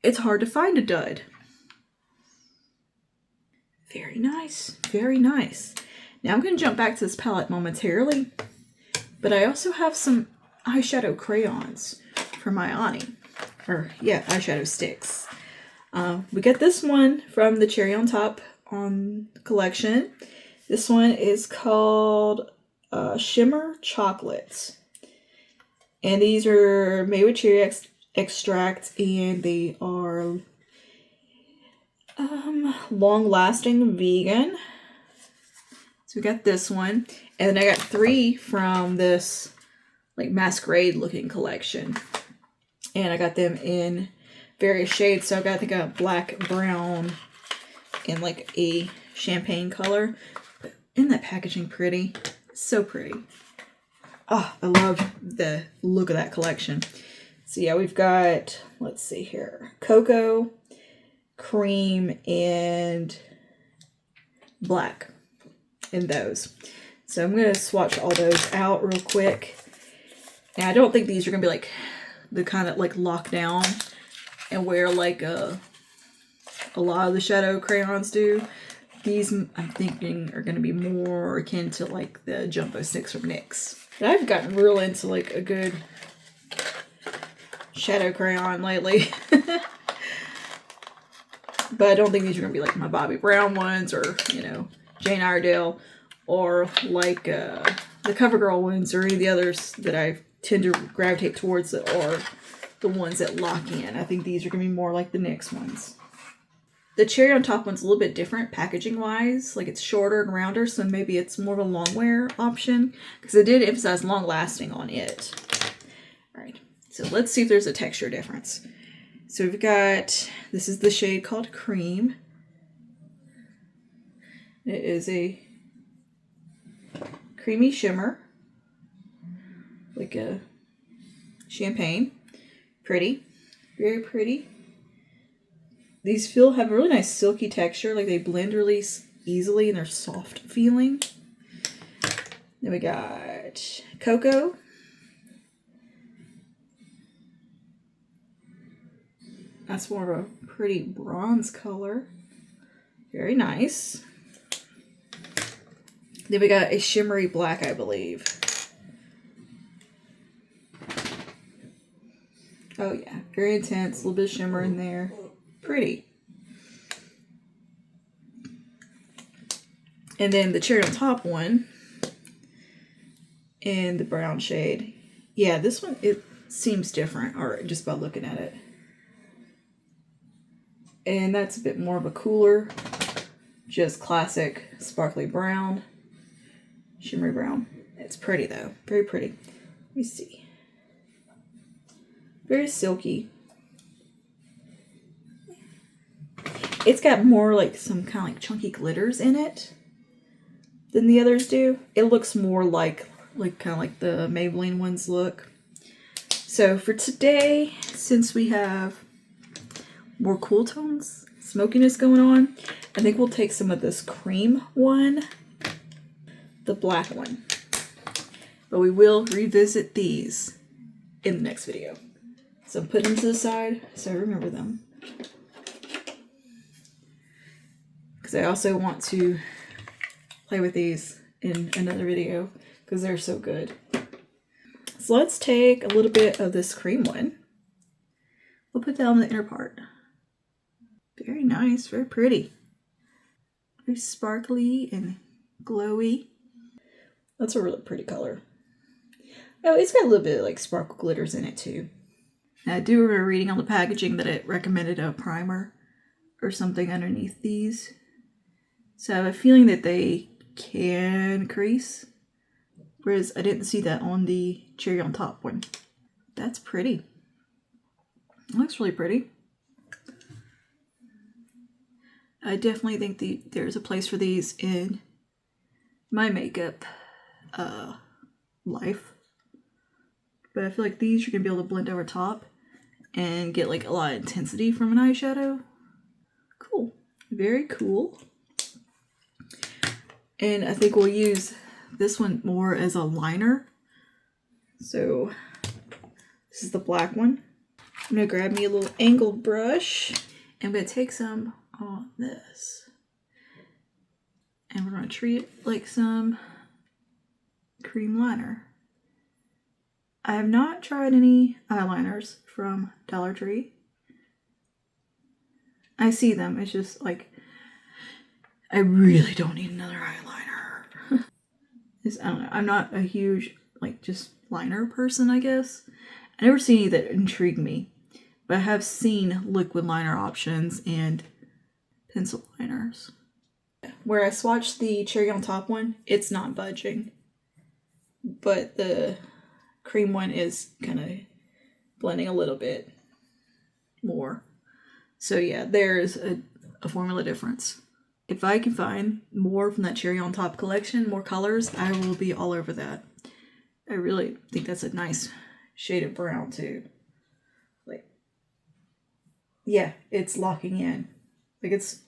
it's hard to find a dud. Very nice. Very nice. Now I'm going to jump back to this palette momentarily. But I also have some eyeshadow crayons from Ioni. Or, yeah, eyeshadow sticks. We got this one from the Cherry on Top collection. This one is called Shimmer Chocolates. And these are made with cherry extract, and they are long-lasting vegan. So we got this one. And then I got 3 from this like masquerade looking collection. And I got them in various shades. So I got, I think, a black, brown, and like a champagne color. But isn't that packaging pretty? So pretty. Oh, I love the look of that collection. So yeah, we've got, let's see here, cocoa, cream, and black in those. So I'm going to swatch all those out real quick. And I don't think these are going to be like the kind of like lock down and wear like a lot of the shadow crayons do. These, I'm thinking, are going to be more akin to like the Jumbo Sticks from NYX. But I've gotten real into like a good shadow crayon lately. But I don't think these are going to be like my Bobbi Brown ones or, you know, Jane Iredale or like the CoverGirl ones or any of the others that I tend to gravitate towards that are the ones that lock in. I think these are going to be more like the NYX ones. The Cherry on Top one's a little bit different packaging-wise. Like, it's shorter and rounder, so maybe it's more of a long wear option. Because I did emphasize long-lasting on it. Alright, so let's see if there's a texture difference. So we've got, this is the shade called Cream. It is a creamy shimmer. Like a champagne. Pretty. Very pretty. These have a really nice silky texture. Like, they blend really easily and they're soft feeling. Then we got Cocoa. That's more of a pretty bronze color. Very nice. Then we got a shimmery black, I believe. Oh yeah, very intense, a little bit of shimmer in there. Pretty. And then the cherry on top one in the brown shade. Yeah, this one, it seems different, or just by looking at it. And that's a bit more of a cooler, just classic sparkly brown, shimmery brown. It's pretty though, very pretty. Let me see. Very silky. It's got more like some kind of like chunky glitters in it than the others do. It looks more like kind of like the Maybelline ones look. So for today, since we have more cool tones, smokiness going on, I think we'll take some of this cream one, the black one. But we will revisit these in the next video. So put them to the side so I remember them. Because I also want to play with these in another video because they're so good. So let's take a little bit of this cream one. We'll put that on the inner part. Very nice, very pretty. Very sparkly and glowy. That's a really pretty color. Oh, it's got a little bit of like sparkle glitters in it too. And I do remember reading on the packaging that it recommended a primer or something underneath these. So I have a feeling that they can crease. Whereas I didn't see that on the cherry on top one. That's pretty. It looks really pretty. I definitely think there's a place for these in my makeup life. But I feel like these you're going to be able to blend over top and get like a lot of intensity from an eyeshadow. Cool. Very cool. And I think we'll use this one more as a liner. So this is the black one. I'm going to grab me a little angled brush. And I'm going to take some on this. And we're going to treat it like some cream liner. I have not tried any eyeliners from Dollar Tree. I see them. It's just like, I really don't need another eyeliner. I don't know. I'm not a huge, like, just liner person, I guess. I never seen any that intrigue me. But I have seen liquid liner options and pencil liners. Where I swatched the cherry on top one, it's not budging. But the cream one is kind of blending a little bit more. So yeah, there's a formula difference. If I can find more from that cherry on top collection, more colors, I will be all over that. I really think that's a nice shade of brown too. Like, yeah, it's locking in. Like it's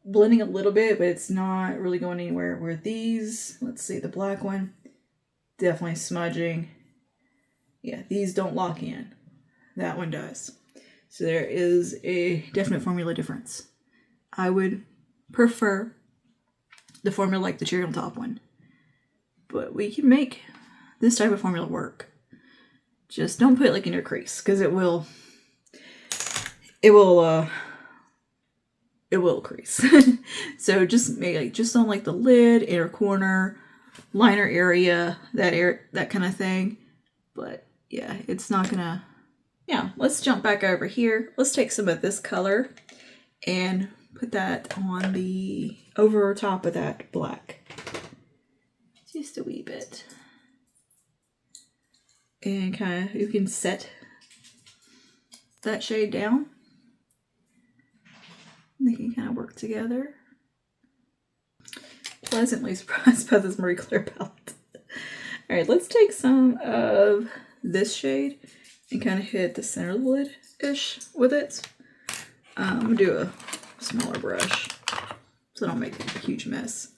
blending a little bit, but it's not really going anywhere. Where these, let's see, the black one, definitely smudging. Yeah, these don't lock in. That one does. So there is a definite formula difference. I would prefer the formula like the cherry on top one. But we can make this type of formula work. Just don't put it like in your crease, because it will crease. So just make like just on like the lid, inner corner, liner area, that kind of thing. But yeah, it's not gonna. Yeah, let's jump back over here. Let's take some of this color and put that on the over top of that black. Just a wee bit. And kind of, you can set that shade down. And they can kind of work together. Pleasantly surprised by this Marie Claire palette. All right, let's take some of this shade and kind of hit the center of the lid-ish with it. I'm gonna do a smaller brush so I don't make a huge mess.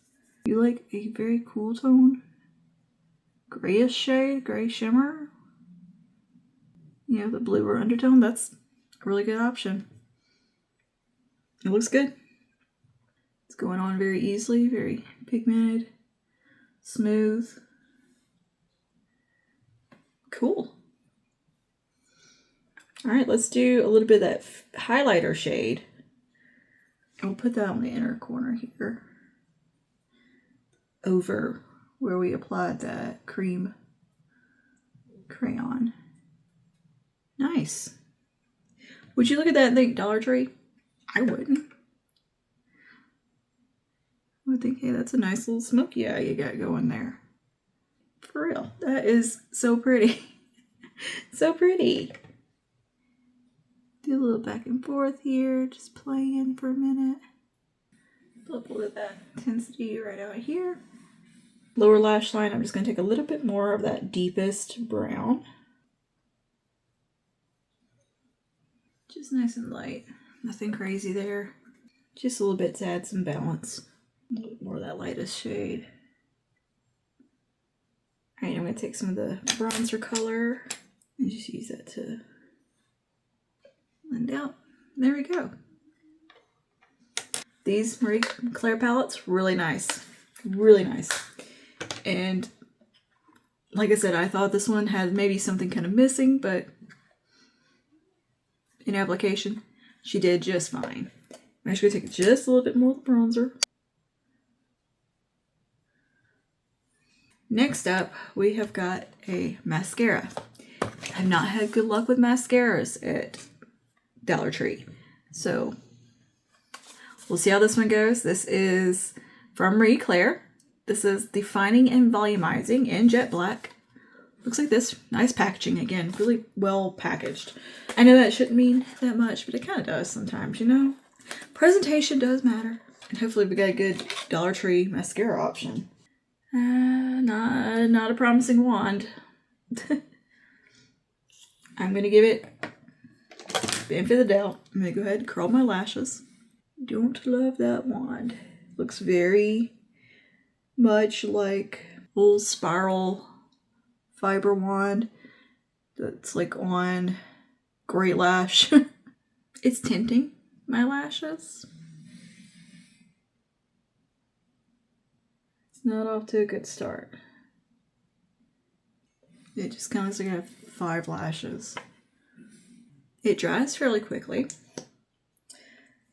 You like a very cool tone, grayish shade, gray shimmer, you know, the bluer undertone, that's a really good option. It looks good. It's going on very easily, very pigmented. Smooth. Cool. All right, let's do a little bit of that highlighter shade. And we'll put that on the inner corner here, over where we applied that cream crayon. Nice. Would you look at that and think Dollar Tree? I wouldn't. I would think, hey, that's a nice little smoky eye you got going there. For real. That is so pretty. So pretty. Do a little back and forth here, just playing for a minute. Flip a little of that intensity right out here. Lower lash line, I'm just going to take a little bit more of that deepest brown. Just nice and light. Nothing crazy there. Just a little bit to add some balance. A little bit more of that lightest shade. Alright, I'm going to take some of the bronzer color and just use that to blend out. There we go. These Marie Claire palettes, really nice. Really nice. And like I said, I thought this one had maybe something kind of missing, but in application, she did just fine. I'm actually going to take just a little bit more of the bronzer. Next up, we have got a mascara. I've not had good luck with mascaras at Dollar Tree, so we'll see how this one goes. This is from Marie Claire. This is Defining and Volumizing in Jet Black. Looks like this. Nice packaging again. Really well packaged. I know that shouldn't mean that much, but it kind of does sometimes, you know? Presentation does matter. And hopefully we got a good Dollar Tree mascara option. Not a promising wand. I'm going to give it benefit of the doubt. I'm going to go ahead and curl my lashes. Don't love that wand. Looks very much like old spiral fiber wand that's like on Great Lash. It's tinting my lashes. It's not off to a good start. It just kind of looks like I have 5 lashes. It dries fairly quickly.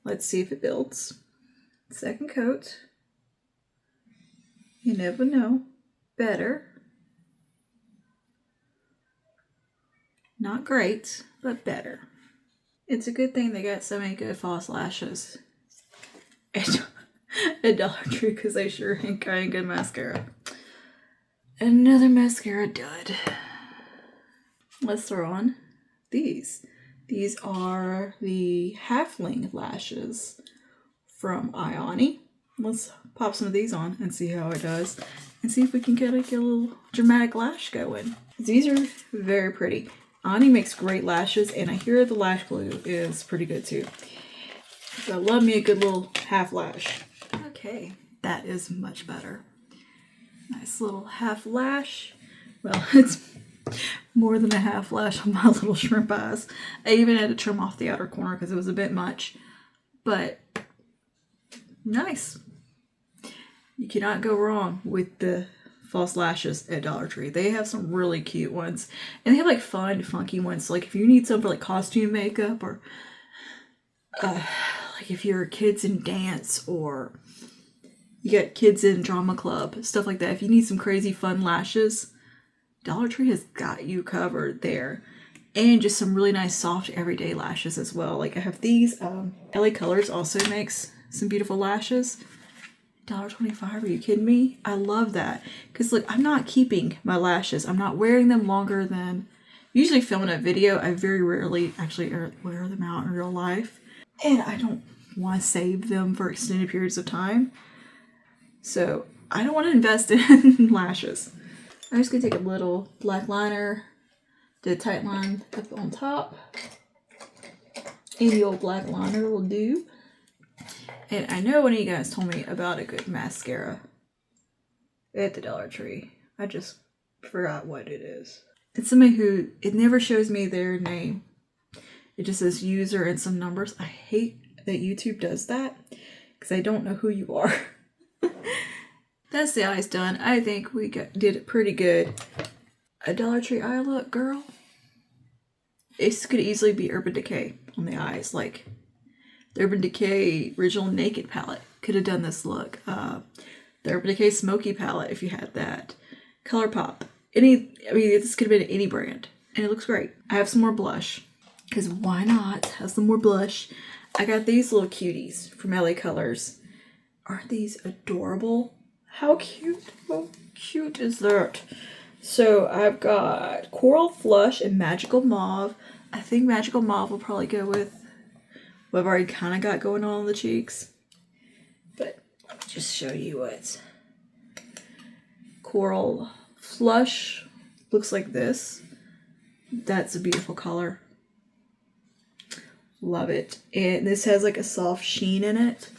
Let's see if it builds. Second coat. You never know. Better. Not great, but better. It's a good thing they got so many good false lashes at Dollar Tree, because they sure ain't got any good mascara. Another mascara dud. Let's throw on these. These are the halfling lashes from Ioni. Let's pop some of these on and see how it does, and see if we can get like a little dramatic lash going. These are very pretty. Ioni makes great lashes, and I hear the lash glue is pretty good too. So I love me a good little half lash. Okay, that is much better. Nice little half lash. Well, it's more than a half lash on my little shrimp eyes. I even had to trim off the outer corner because it was a bit much. But nice. You cannot go wrong with the false lashes at Dollar Tree. They have some really cute ones. And they have like fun, funky ones. Like if you need some for like costume makeup, or like if you're kids in dance, or you got kids in drama club, stuff like that. If you need some crazy fun lashes, Dollar Tree has got you covered there. And just some really nice soft everyday lashes as well. Like I have these. LA Colors also makes some beautiful lashes. $1.25, are you kidding me? I love that. Because look, I'm not keeping my lashes. I'm not wearing them longer than, usually filming a video, I very rarely actually wear them out in real life. And I don't want to save them for extended periods of time. So I don't want to invest in lashes. I'm just going to take a little black liner, do a tight line up on top. Any old black liner will do. And I know one of you guys told me about a good mascara at the Dollar Tree. I just forgot what it is. It's somebody who, it never shows me their name. It just says user and some numbers. I hate that YouTube does that because I don't know who you are. That's the eyes done. I think we did it pretty good. A Dollar Tree eye look, girl. This could easily be Urban Decay on the eyes. Like the Urban Decay original Naked palette could have done this look. The Urban Decay Smoky palette, if you had that. ColourPop. This could have been any brand. And it looks great. I have some more blush. Because why not have some more blush? I got these little cuties from LA Colors. Aren't these adorable? How cute. How cute is that? So I've got Coral Flush and Magical Mauve. I think Magical Mauve will probably go with what I've already kind of got going on the cheeks. But let me just show you what Coral Flush looks like this. That's a beautiful color. Love it. And this has like a soft sheen in it.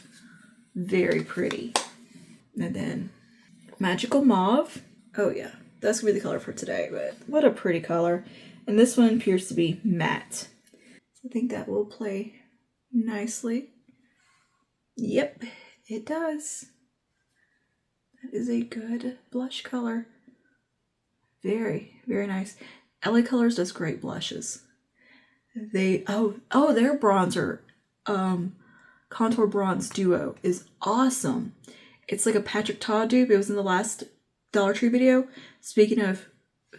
Very pretty. And then Magical Mauve. Oh yeah, that's gonna be the color for today, but what a pretty color. And this one appears to be matte. So I think that will play nicely. Yep, it does. That is a good blush color. Very, very nice. LA Colors does great blushes. Their bronzer, Contour Bronze Duo is awesome. It's like a Patrick Ta dupe. It was in the last Dollar Tree video. Speaking of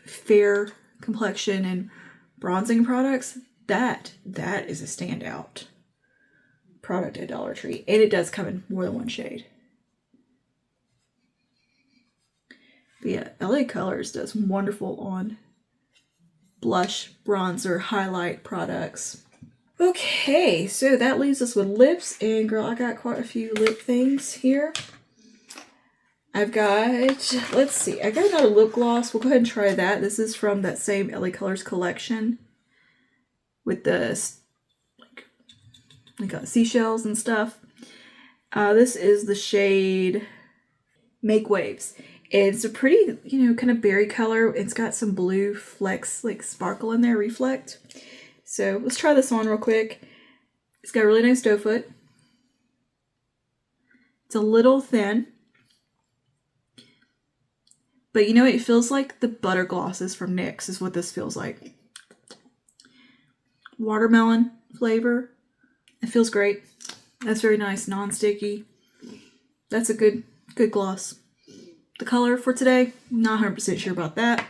fair complexion and bronzing products, that is a standout product at Dollar Tree. And it does come in more than one shade. But yeah, LA Colors does wonderful on blush, bronzer, highlight products. Okay, so that leaves us with lips. And girl, I got quite a few lip things here. I've got, let's see, I got another lip gloss. We'll go ahead and try that. This is from that same LA Colors collection with the like seashells and stuff. This is the shade Make Waves. It's a pretty, kind of berry color. It's got some blue flecks, like sparkle in there, reflect. So let's try this on real quick. It's got a really nice doe foot. It's a little thin. But it feels like the butter glosses from NYX is what this feels like. Watermelon flavor. It feels great. That's very nice, non-sticky. That's a good gloss. The color for today, not 100% sure about that.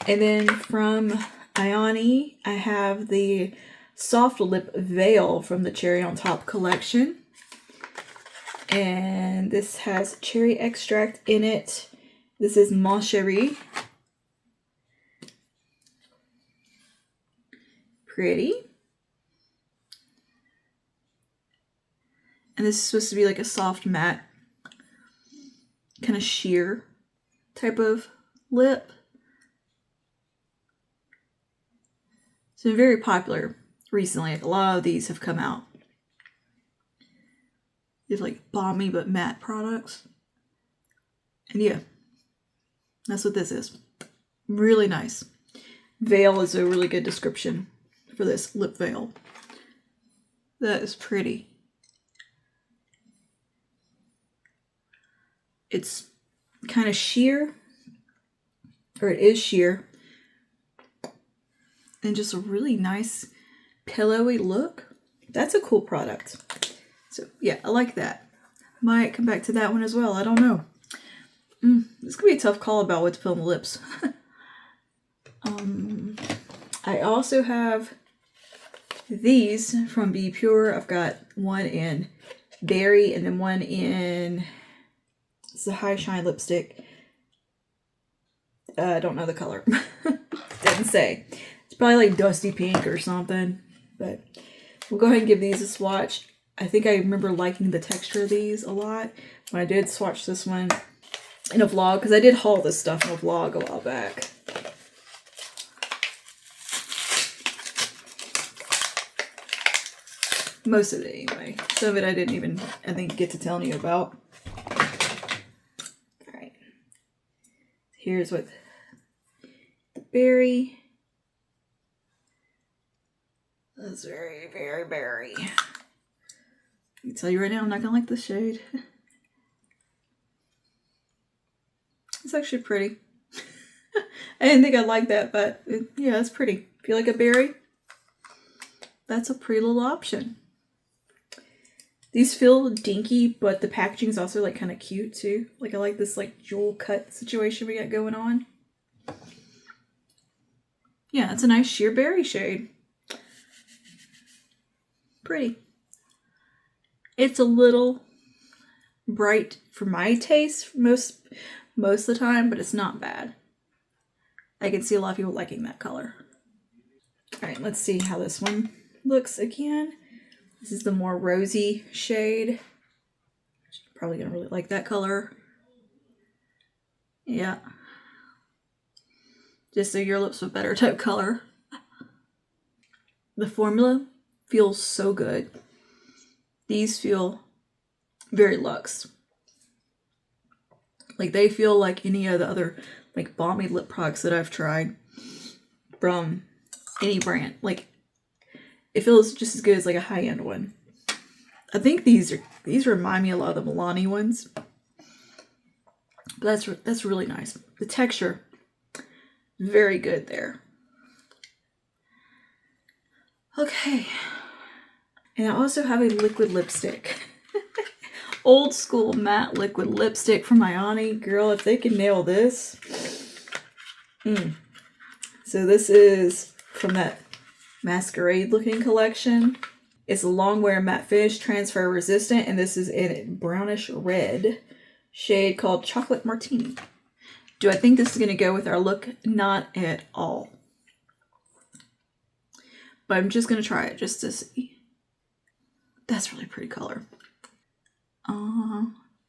And then from Ioni, I have the Soft Lip Veil from the Cherry on Top collection. And this has cherry extract in it. This is Mon Cherie. Pretty. And this is supposed to be like a soft matte, kind of sheer type of lip. It's been very popular recently. A lot of these have come out. It's like balmy but matte products. And yeah, that's what this is. Really nice. Veil is a really good description for this lip veil. That is pretty. It's kind of sheer, or it is sheer, and just a really nice pillowy look. That's a cool product. So yeah, I like that. Might come back to that one as well. I don't know. This could be a tough call about what to put on the lips. I also have these from Be Pure. I've got one in berry and then one in, it's a high shine lipstick. I don't know the color. Didn't say. It's probably like dusty pink or something. But we'll go ahead and give these a swatch. I think I remember liking the texture of these a lot when I did swatch this one in a vlog, because I did haul this stuff in a vlog a while back. Most of it anyway. Some of it I didn't even, I think, get to telling you about. Alright. Here's what the berry. That's very, very berry. I can tell you right now, I'm not gonna like this shade. It's actually pretty. I didn't think I'd like that, but yeah, it's pretty. If you like a berry, that's a pretty little option. These feel dinky, but the packaging is also like kind of cute too. Like I like this like jewel cut situation we got going on. Yeah, it's a nice sheer berry shade. Pretty. It's a little bright for my taste most of the time, but it's not bad. I can see a lot of people liking that color. All right, let's see how this one looks again. This is the more rosy shade. Probably gonna really like that color. Yeah. Just so your lips with better type color. The formula feels so good. These feel very luxe. Like they feel like any of the other like balmy lip products that I've tried from any brand. Like it feels just as good as like a high-end one. I think these remind me a lot of the Milani ones. But that's really nice. The texture, very good there. Okay. And I also have a liquid lipstick. Old school matte liquid lipstick from Ioni. Girl, if they can nail this. So this is from that masquerade looking collection. It's a long wear matte finish, transfer resistant, and this is in brownish red shade called Chocolate Martini. Do I think this is going to go with our look? Not at all. But I'm just going to try it just to see. That's really pretty color.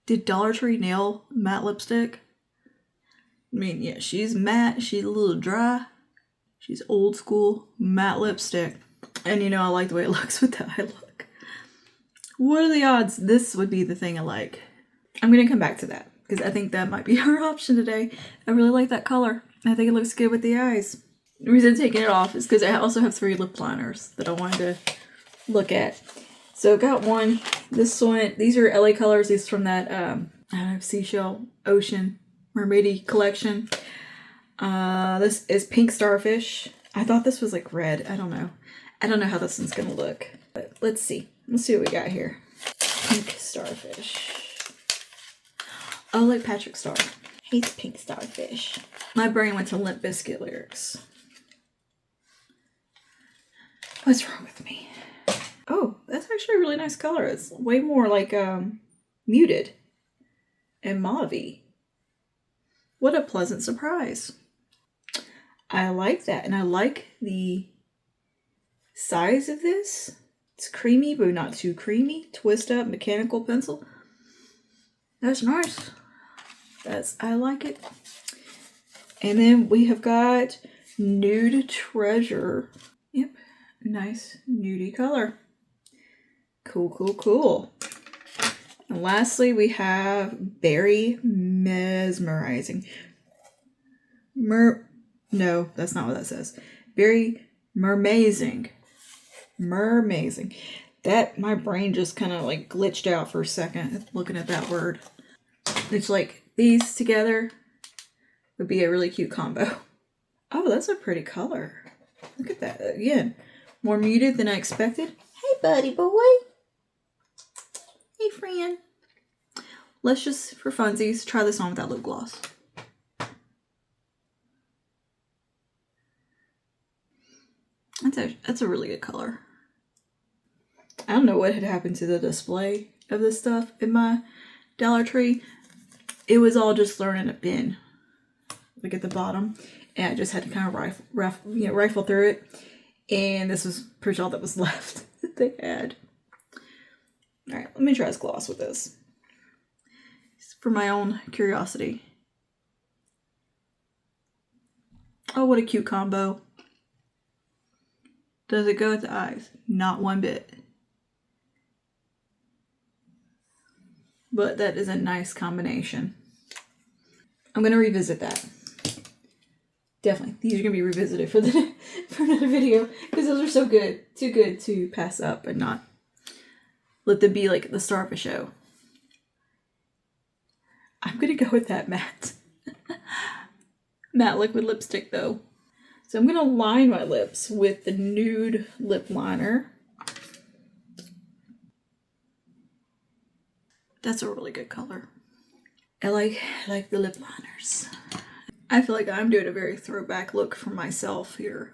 Did Dollar Tree nail matte lipstick? I mean, yeah, she's matte. She's a little dry. She's old school matte lipstick. And you know, I like the way it looks with the eye look. What are the odds this would be the thing I like? I'm going to come back to that because I think that might be our option today. I really like that color. I think it looks good with the eyes. The reason I'm taking it off is because I also have 3 lip liners that I wanted to look at. So I got one. This one, these are LA colors. These from that seashell ocean mermaidy collection. This is Pink Starfish. I thought this was like red. I don't know. I don't know how this one's gonna look. But let's see. Let's see what we got here. Pink Starfish. Oh, like Patrick Star. Hates Pink Starfish. My brain went to Limp Bizkit lyrics. What's wrong with me? Oh, that's actually a really nice color. It's way more like muted and mauve-y. What a pleasant surprise. I like that, and I like the size of this. It's creamy, but not too creamy. Twist up mechanical pencil. That's nice. I like it. And then we have got Nude Treasure. Yep, nice nudie color. Cool. And lastly, we have Berry Mesmerizing. No, that's not what that says. Berry Mermazing. That, my brain just kind of like glitched out for a second looking at that word. It's like these together would be a really cute combo. Oh, that's a pretty color. Look at that. Again, more muted than I expected. Hey, buddy boy. Hey, friend. Let's just, for funsies, try this on with that lip gloss. That's a really good color. I don't know what had happened to the display of this stuff in my Dollar Tree. It was all just thrown in a bin, like at the bottom, and I just had to kind of rifle through it. And this was pretty much all that was left that they had. All right, let me try this gloss with this. It's for my own curiosity. Oh, what a cute combo. Does it go with the eyes? Not one bit. But that is a nice combination. I'm going to revisit that. Definitely. These are going to be revisited for another video. Because those are so good. Too good to pass up and not let them be like the star of a show. I'm going to go with that matte. matte liquid lipstick though. So I'm gonna line my lips with the nude lip liner. That's a really good color. I like the lip liners. I feel like I'm doing a very throwback look for myself here.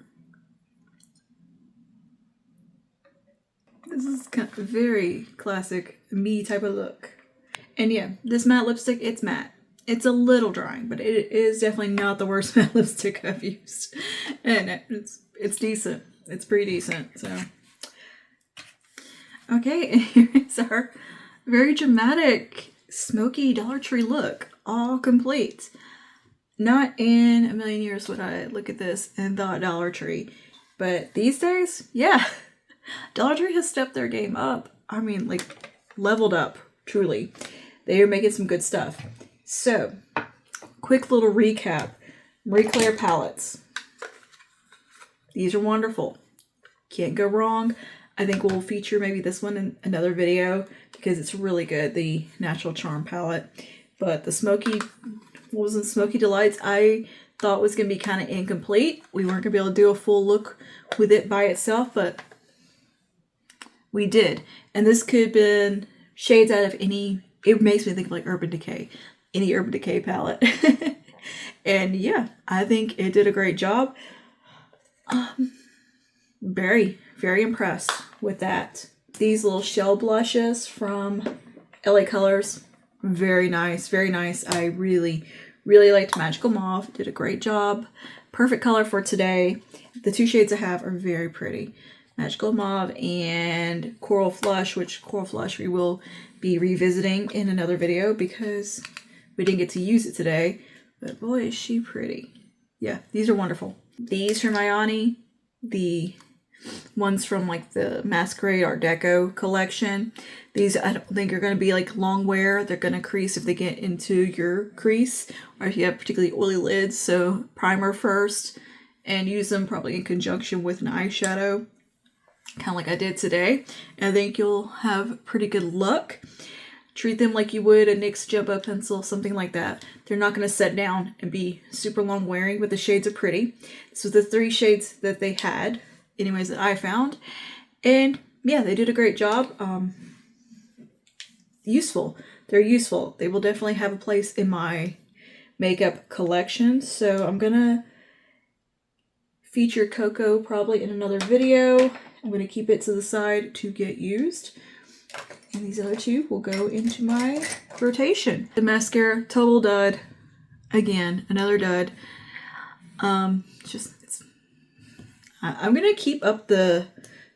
This is kind of very classic me type of look. And yeah, this matte lipstick, it's matte. It's a little drying, but it is definitely not the worst matte lipstick I've used. And it's decent. It's pretty decent, so. Okay, and here is our very dramatic, smoky Dollar Tree look, all complete. Not in a million years would I look at this and thought Dollar Tree, but these days, yeah, Dollar Tree has stepped their game up. I mean, like, leveled up, truly. They are making some good stuff. So, quick little recap. Marie Claire palettes. These are wonderful. Can't go wrong. I think we'll feature maybe this one in another video because it's really good, the Natural Charm palette. But the Smoky, what was it, Smoky Delights, I thought was going to be kind of incomplete. We weren't going to be able to do a full look with it by itself, but we did. And this could have been shades out of any, it makes me think of like Urban Decay, any Urban Decay palette. And yeah, I think it did a great job. Very, very impressed with that. These little shell blushes from LA Colors, very nice, very nice. I really, really liked Magical Mauve. Did a great job. Perfect color for today. The two shades I have are very pretty. Magical Mauve and Coral Flush, which Coral Flush we will be revisiting in another video because we didn't get to use it today. But boy, is she pretty. Yeah, these are wonderful. These from Ioni, the ones from like the Masquerade Art Deco collection. These I don't think are going to be like long wear. They're going to crease if they get into your crease or if you have particularly oily lids. So primer first and use them probably in conjunction with an eyeshadow, kind of like I did today. And I think you'll have a pretty good look. Treat them like you would a NYX Jump Up pencil, something like that. They're not going to set down and be super long wearing, but the shades are pretty. So the 3 shades that they had, anyways, that I found. And yeah, they did a great job. Useful. They're useful. They will definitely have a place in my makeup collection. So I'm going to feature Cocoa probably in another video. I'm going to keep it to the side to get used. And these other two will go into my rotation. The mascara, total dud. Again, another dud. I'm gonna keep up the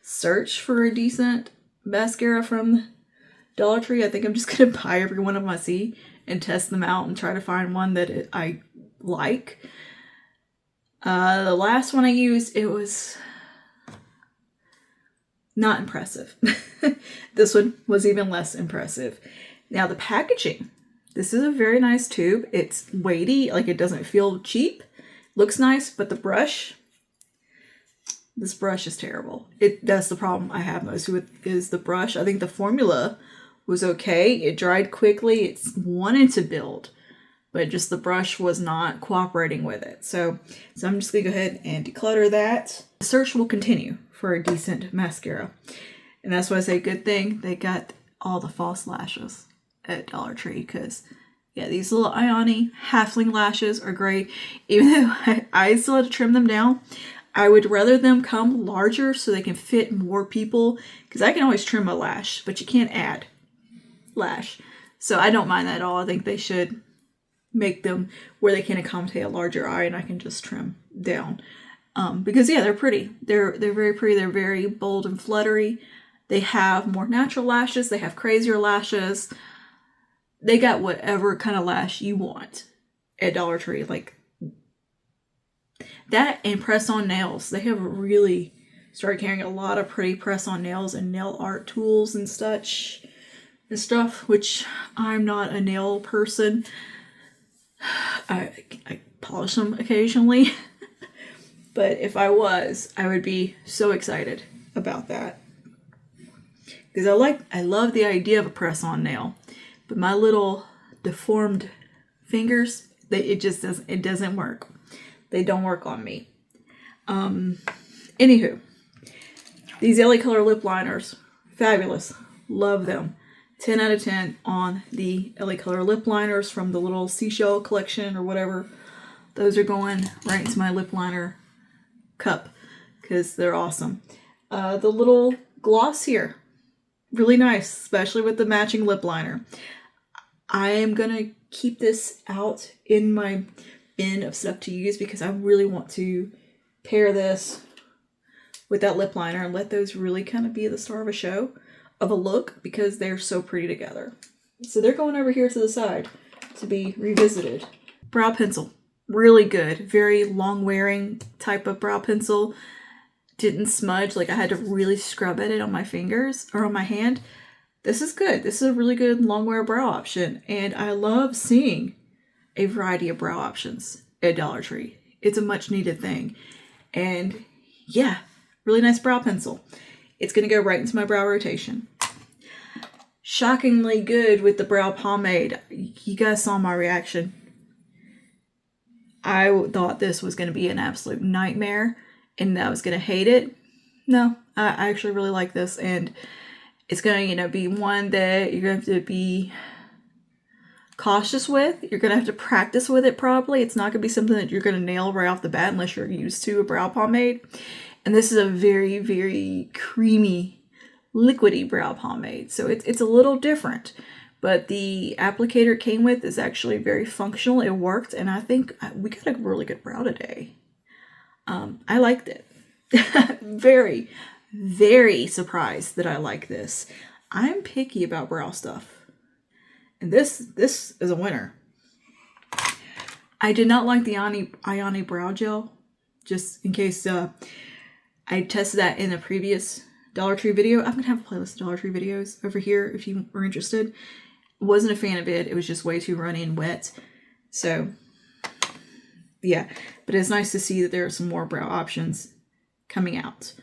search for a decent mascara from Dollar Tree. I think I'm just gonna buy every one of them I see and test them out and try to find one that I like. The last one I used, it was not impressive. This one was even less impressive. Now the packaging. This is a very nice tube. It's weighty, like it doesn't feel cheap. Looks nice, but the brush, this brush is terrible. That's the problem I have most with is the brush. I think the formula was okay. It dried quickly. It's wanted to build, but just the brush was not cooperating with it. So I'm just gonna go ahead and declutter that. The search will continue for a decent mascara. And that's why I say good thing they got all the false lashes at Dollar Tree, because yeah, these little Ioni halfling lashes are great. Even though I still had to trim them down, I would rather them come larger so they can fit more people, because I can always trim a lash, but you can't add lash. So I don't mind that at all. I think they should make them where they can accommodate a larger eye and I can just trim down. Because yeah, they're pretty. They're very pretty. They're very bold and fluttery. They have more natural lashes. They have crazier lashes. They got whatever kind of lash you want at Dollar Tree. Like that and press-on nails. They have really started carrying a lot of pretty press-on nails and nail art tools and such and stuff, which I'm not a nail person. I polish them occasionally. But if I was, I would be so excited about that. Because I love the idea of a press-on nail. But my little deformed fingers, it doesn't work. They don't work on me. Anywho, these LA Color lip liners, fabulous. Love them. 10 out of 10 on the LA Color lip liners from the little seashell collection or whatever. Those are going right into my lip liner cup because they're awesome. The little gloss here, really nice, especially with the matching lip liner. I am going to keep this out in my bin of stuff to use because I really want to pair this with that lip liner and let those really kind of be the star of a show, of a look, because they're so pretty together. So they're going over here to the side to be revisited. Brow pencil, really good. Very long wearing type of brow pencil. Didn't smudge, like I had to really scrub at it on my fingers or on my hand. This is good. This is a really good long wear brow option. And I love seeing a variety of brow options at Dollar Tree. It's a much needed thing. And yeah, really nice brow pencil. It's going to go right into my brow rotation. Shockingly good with the brow pomade. You guys saw my reaction. I thought this was going to be an absolute nightmare and I was going to hate it. No, I actually really like this, and it's going to, be one that you're going to have to be cautious with. You're going to have to practice with it probably. It's not going to be something that you're going to nail right off the bat unless you're used to a brow pomade. And this is a very, very creamy, liquidy brow pomade. So it's a little different. But the applicator it came with is actually very functional. It worked, and I think we got a really good brow today. I liked it. Very, very surprised that I like this. I'm picky about brow stuff. And this is a winner. I did not like the Ioni brow gel, just in case I tested that in a previous Dollar Tree video. I'm going to have a playlist of Dollar Tree videos over here if you were interested. Wasn't a fan of it. It was just way too runny and wet. So, yeah. But it's nice to see that there are some more brow options coming out.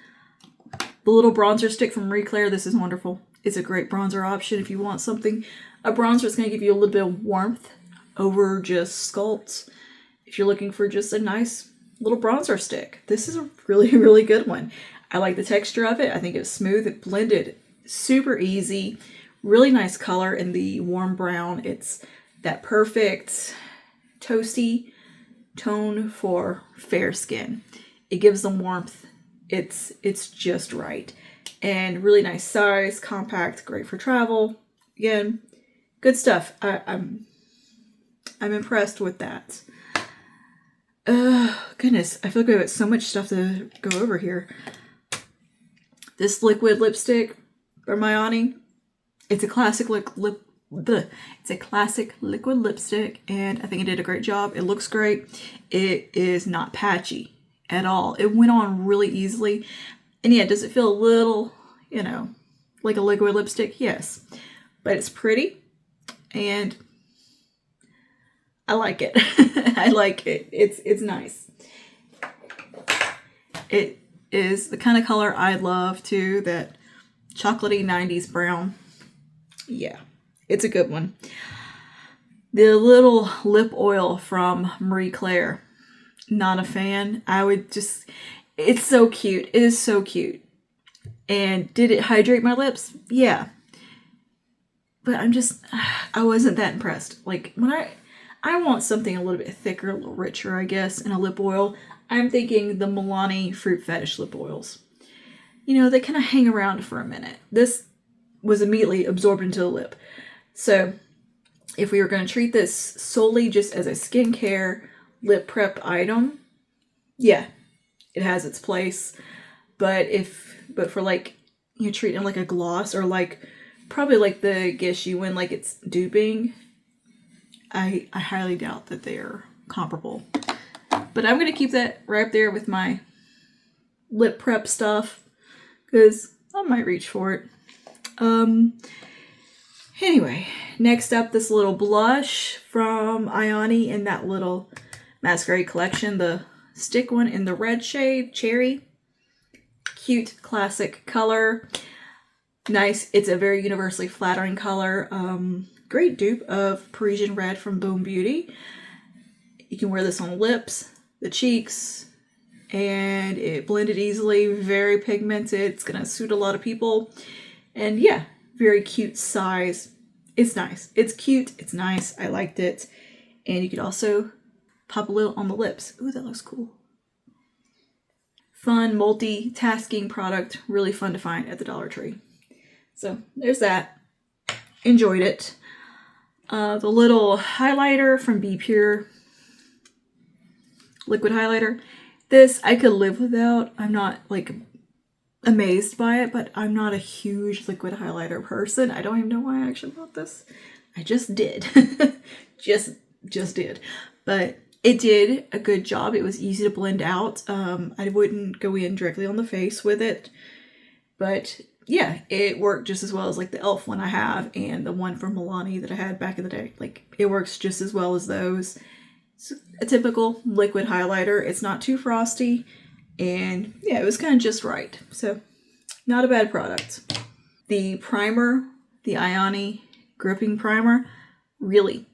The little bronzer stick from Marie Claire. This is wonderful. It's a great bronzer option if you want something. A bronzer that's going to give you a little bit of warmth over just sculpt. If you're looking for just a nice little bronzer stick. This is a really, really good one. I like the texture of it. I think it's smooth. It blended super easy. Really nice color in the warm brown. It's that perfect toasty tone for fair skin. It gives them warmth. It's just right. And really nice size, compact, great for travel. Again, good stuff. I'm impressed with that. Goodness, I feel like we have so much stuff to go over here. This liquid lipstick from Ioni. It's a classic it's a classic liquid lipstick, and I think it did a great job. It looks great. It is not patchy at all. It went on really easily. And yeah, does it feel a little, like a liquid lipstick? Yes. But it's pretty, and I like it. I like it. It's nice. It is the kind of color I love too, that chocolatey 90s brown. Yeah, it's a good one. The little lip oil from Marie Claire. Not a fan. It's so cute. It is so cute. And did it hydrate my lips? Yeah. But I wasn't that impressed. Like, when I want something a little bit thicker, a little richer, I guess, in a lip oil, I'm thinking the Milani Fruit Fetish lip oils. They kind of hang around for a minute. This was immediately absorbed into the lip. So if we were going to treat this solely just as a skincare lip prep item, yeah, it has its place. But for treating like a gloss, or probably like the Gishy when it's duping, I highly doubt that they're comparable. But I'm going to keep that right up there with my lip prep stuff, because I might reach for it. Anyway, next up, this little blush from Ioni in that little Masquerade collection, the stick one in the red shade, Cherry. Cute, classic color. Nice. It's a very universally flattering color. Great dupe of Parisian Red from Boom Beauty. You can wear this on lips. the cheeks, and it blended easily, very pigmented. It's gonna suit a lot of people. And yeah, very cute size. It's nice. It's cute. It's nice. I liked it. And you could also pop a little on the lips. Ooh, that looks cool. Fun, multitasking product. Really fun to find at the Dollar Tree. So there's that. Enjoyed it. The little highlighter from Be Pure. Liquid highlighter. This I could live without. I'm not like amazed by it, but I'm not a huge liquid highlighter person. I don't even know why I actually bought this. I just did. just did. But it did a good job. It was easy to blend out. I wouldn't go in directly on the face with it. But yeah, it worked just as well as like the e.l.f. one I have and the one from Milani that I had back in the day. Like it works just as well as those. It's a typical liquid highlighter. It's not too frosty. And yeah, it was kind of just right. So not a bad product. The primer, the Ioni gripping primer, really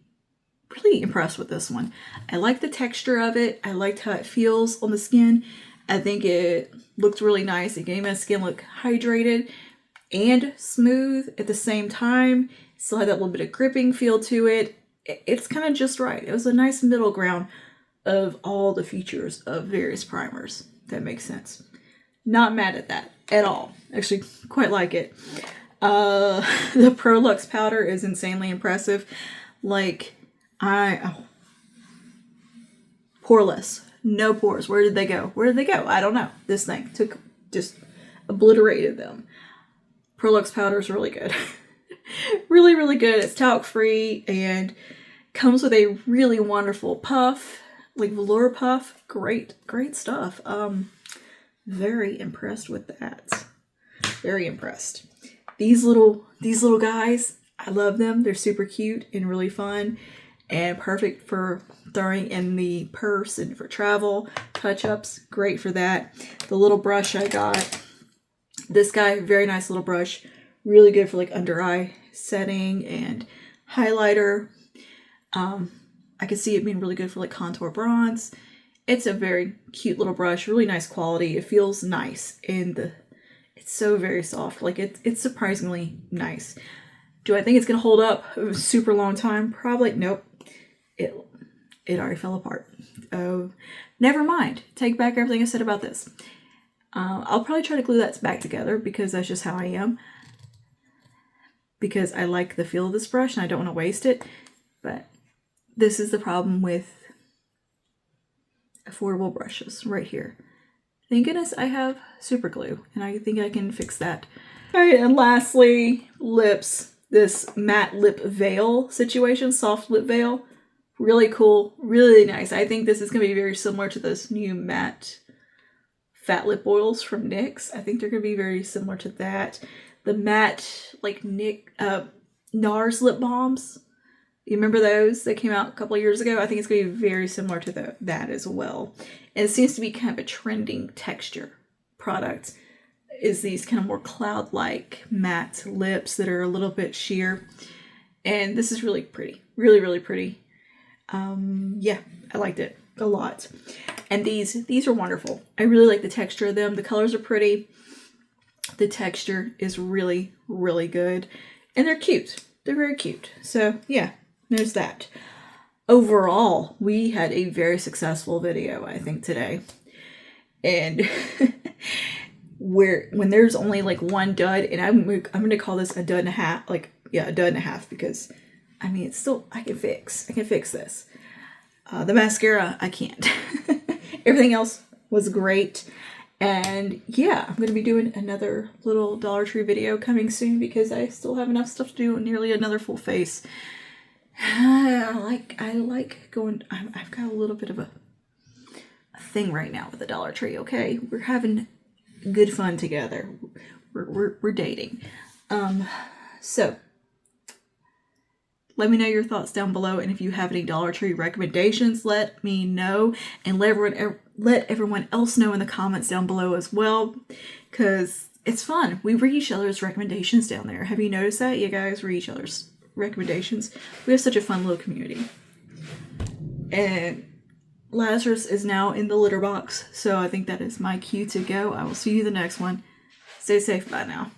impressed with this one. I like the texture of it. I liked how it feels on the skin. I think it looked really nice. It gave my skin look hydrated and smooth at the same time. Still had that little bit of gripping feel to it. It's kind of just right. It was a nice middle ground of all the features of various primers. That makes sense. Not mad at that at all. Actually, quite like it. The Pro Luxe powder is insanely impressive. Like, poreless. No pores. Where did they go? Where did they go? I don't know. This thing just obliterated them. Pro Luxe powder is really good. really good. It's talc free and comes with a really wonderful puff, like velour puff. Great stuff. Very impressed with that. Very impressed. These little guys, I love them. They're super cute and really fun and perfect for throwing in the purse and for travel touch-ups. Great for that. The little brush I got, this guy, very nice little brush. Really good for like under eye setting and highlighter. I can see it being really good for like contour bronze. It's a very cute little brush, really nice quality. It feels nice and it's so very soft. Like it's surprisingly nice. Do I think it's gonna hold up a super long time? Probably. Nope. It already fell apart. Oh, never mind. Take back everything I said about this. I'll probably try to glue that back together because that's just how I am. Because I like the feel of this brush and I don't want to waste it. But this is the problem with affordable brushes right here. Thank goodness I have super glue and I think I can fix that. All right, and lastly, lips. This matte lip veil situation, soft lip veil. Really cool, really nice. I think this is going to be very similar to those new matte fat lip oils from NYX. I think they're going to be very similar to that. The matte, like NARS lip balms. You remember those that came out a couple of years ago? I think it's going to be very similar to that as well. And it seems to be kind of a trending texture product. Is these kind of more cloud-like matte lips that are a little bit sheer. And this is really pretty. Really pretty. Yeah, I liked it a lot. And these are wonderful. I really like the texture of them. The colors are pretty. The texture is really good. And they're cute. They're very cute. So yeah, there's that. Overall, we had a very successful video, I think, today. And when there's only like one dud, and I'm going to call this a dud and a half, like, yeah, a dud and a half, because I mean, it's still, I can fix this. The mascara, I can't. Everything else was great. And yeah, I'm going to be doing another little Dollar Tree video coming soon because I still have enough stuff to do, nearly another full face. I like going, I've got a little bit of a thing right now with the Dollar Tree, okay? We're having good fun together. We're dating. So let me know your thoughts down below, and if you have any Dollar Tree recommendations, let me know, and let everyone else know in the comments down below as well, because it's fun. We read each other's recommendations down there. Have you noticed that? You guys read each other's recommendations. We have such a fun little community. And Lazarus is now in the litter box, so I think that is my cue to go. I will see you the next one. Stay safe. Bye now.